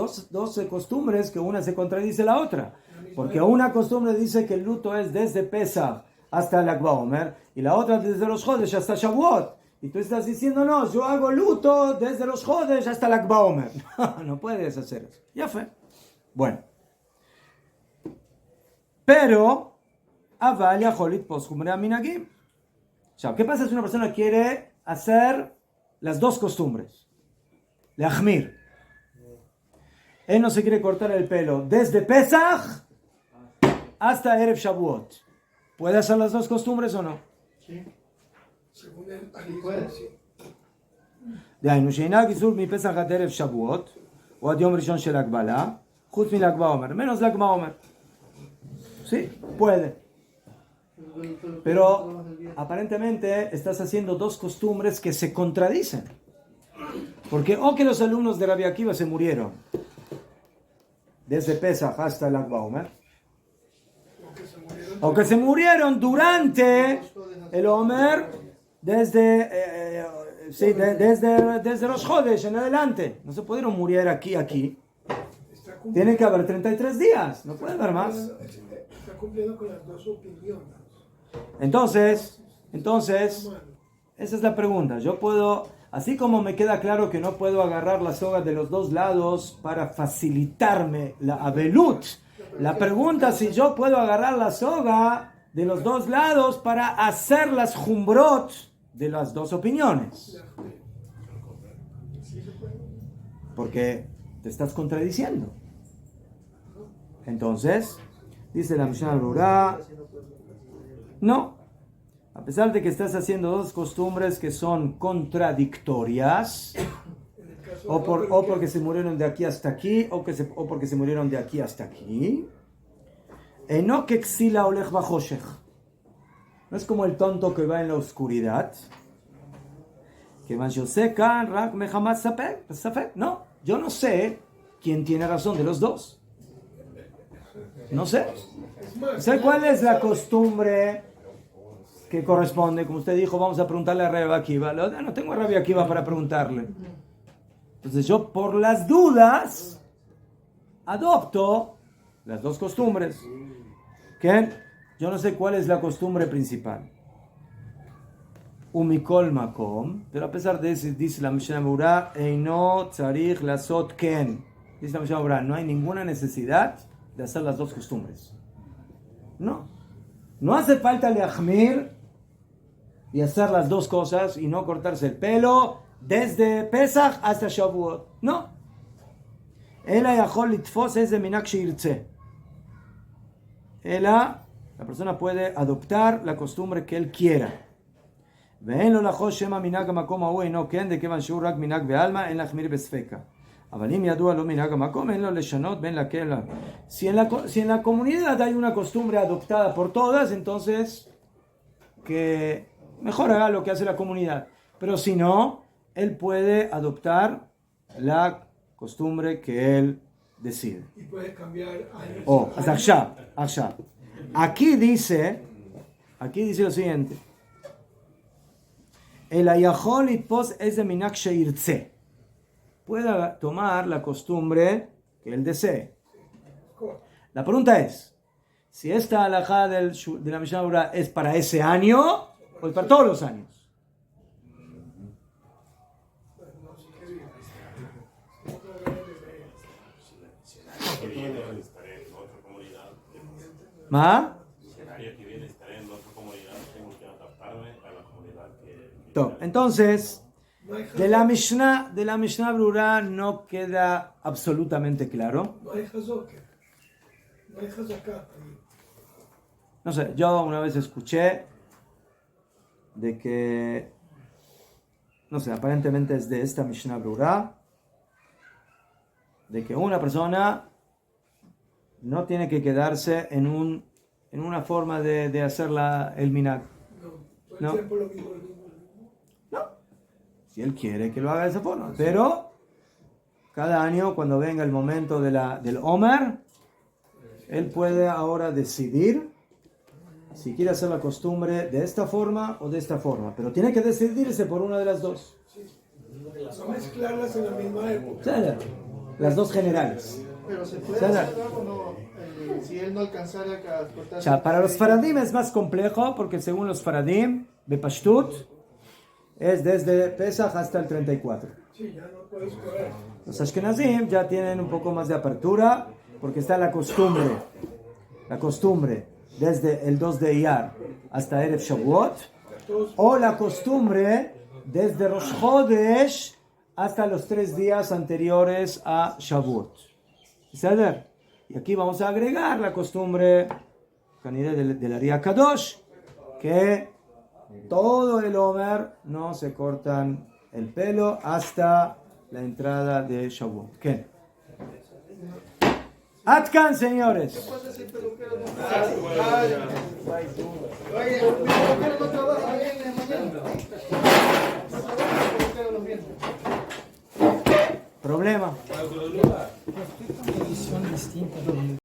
Speaker 1: costumbres que una se contradice la otra. Porque una costumbre dice que el luto es desde Pesach hasta el Lag BaOmer y la otra desde los Jodesh hasta Shavuot. Y tú estás diciendo, no, yo hago luto desde los Jodesh hasta el Lag BaOmer. No puedes hacer eso. Ya fue. Bueno. Pero, Aval Yaholit Poshumre Aminagim. ¿Qué pasa si una persona quiere hacer las 2 costumbres? Leachmir. él no se quiere cortar el pelo desde Pesach hasta Erev Shavuot. ¿Puede hacer las dos costumbres o no?
Speaker 5: Sí.
Speaker 3: Según el
Speaker 5: puede.
Speaker 3: sí.
Speaker 1: דהיינו, שאינה גיסור מפסח עד ערב שבועות, או עד יום ראשון של הגבלה, חוץ מל"ג בעומר, menos ל"ג בעומר. Sí, puede. Pero aparentemente estás haciendo dos costumbres que se contradicen. Porque o que los alumnos de Rabbi Akiva se murieron desde Pesach hasta el Lag Baomer, o que se murieron durante el Omer desde Rosh Chodesh en adelante. No se pudieron morir aquí. Tienen que haber 33 días, no puede haber más.
Speaker 3: Está cumpliendo con las dos opiniones.
Speaker 1: Entonces, esa es la pregunta. Yo puedo, así como me queda claro que no puedo agarrar la soga de los dos lados para facilitarme la abelut, la pregunta es si yo puedo agarrar la soga de los dos lados para hacer las jumbrot de las dos opiniones. Porque te estás contradiciendo. Entonces, dice la Mishnah Berurah, no, a pesar de que estás haciendo dos costumbres que son contradictorias, o porque se murieron de aquí hasta aquí, o porque se murieron de aquí hasta aquí, no que exila olech bachoshech. No es como el tonto que va en la oscuridad. Que no, yo no sé quién tiene razón de los dos. No sé. ¿Sé cuál es la costumbre que corresponde? Como usted dijo, vamos a preguntarle a Rabbi Akiva. No tengo a Rabbi Akiva para preguntarle. Entonces yo, por las dudas, adopto las dos costumbres. ¿Qué? Yo no sé cuál es la costumbre principal. Umikol makom. Pero a pesar de eso, dice la Mishnah Berurah, Eino tzarich lasot ken. Dice la Mishnah Berurah, no hay ninguna necesidad de hacer las dos costumbres. No hace falta leachmir y hacer las dos cosas y no cortarse el pelo desde Pesach hasta Shavuot. No. Ela yachol litfos eze minak sheirtze. La persona puede adoptar la costumbre que él quiera. ואין לו לחוש שמא מנהג המקום ההוא אינו כן, דכיוון שהוא רק מנהג בעלמא, אין להחמיר בספקה. אבל אם ידוע לא מנהג המקום, אין לו לשנות בין להקל. Si en la comunidad hay una costumbre adoptada por todas, entonces que mejor haga lo que hace la comunidad. Pero si no, él puede adoptar la costumbre que él decide.
Speaker 3: Y puede cambiar
Speaker 1: עכשיו. Aquí dice lo siguiente. El ayahol itpos es de minak sheirtze. Puede tomar la costumbre que él desee. La pregunta es, si esta halajá de la Mishnah Berurah es para ese año o es para todos los años. ¿Ma? Entonces, de la Mishnah Berurah no queda absolutamente claro.
Speaker 3: No hay hazoker. No hay hazaká.
Speaker 1: No sé, yo una vez escuché de que, no sé, aparentemente es de esta Mishnah Berurah, de que una persona no tiene que quedarse en una forma de hacer el minag. No. Si él quiere que lo haga de esa forma. Pero cada año, cuando venga el momento del Omer, él puede ahora decidir si quiere hacer la costumbre de esta forma o de esta forma. Pero tiene que decidirse por una de las dos.
Speaker 3: No mezclarlas en la misma época.
Speaker 1: Las dos generales.
Speaker 5: Pero se puede hacer algo, no, si él no alcanzara a cortarse.
Speaker 1: Para los faradim es más complejo, porque según los faradim, Bepashtut, es desde Pesach hasta el 34.
Speaker 3: Sí, ya no puedes correr.
Speaker 1: Los Ashkenazim ya tienen un poco más de apertura, porque está la costumbre desde el 2 de Iyar hasta Erev Shavuot, o la costumbre desde Rosh Chodesh hasta los 3 días anteriores a Shavuot. ¿Saber? Y aquí vamos a agregar la costumbre de la Ría Kadosh, que todo el Omer no se cortan el pelo hasta la entrada de Shavuot. ¿Qué? Atkan, señores.
Speaker 5: Oye, el peluquero no trabaja bien en la mañana.
Speaker 1: Problema.
Speaker 7: Visión distinta.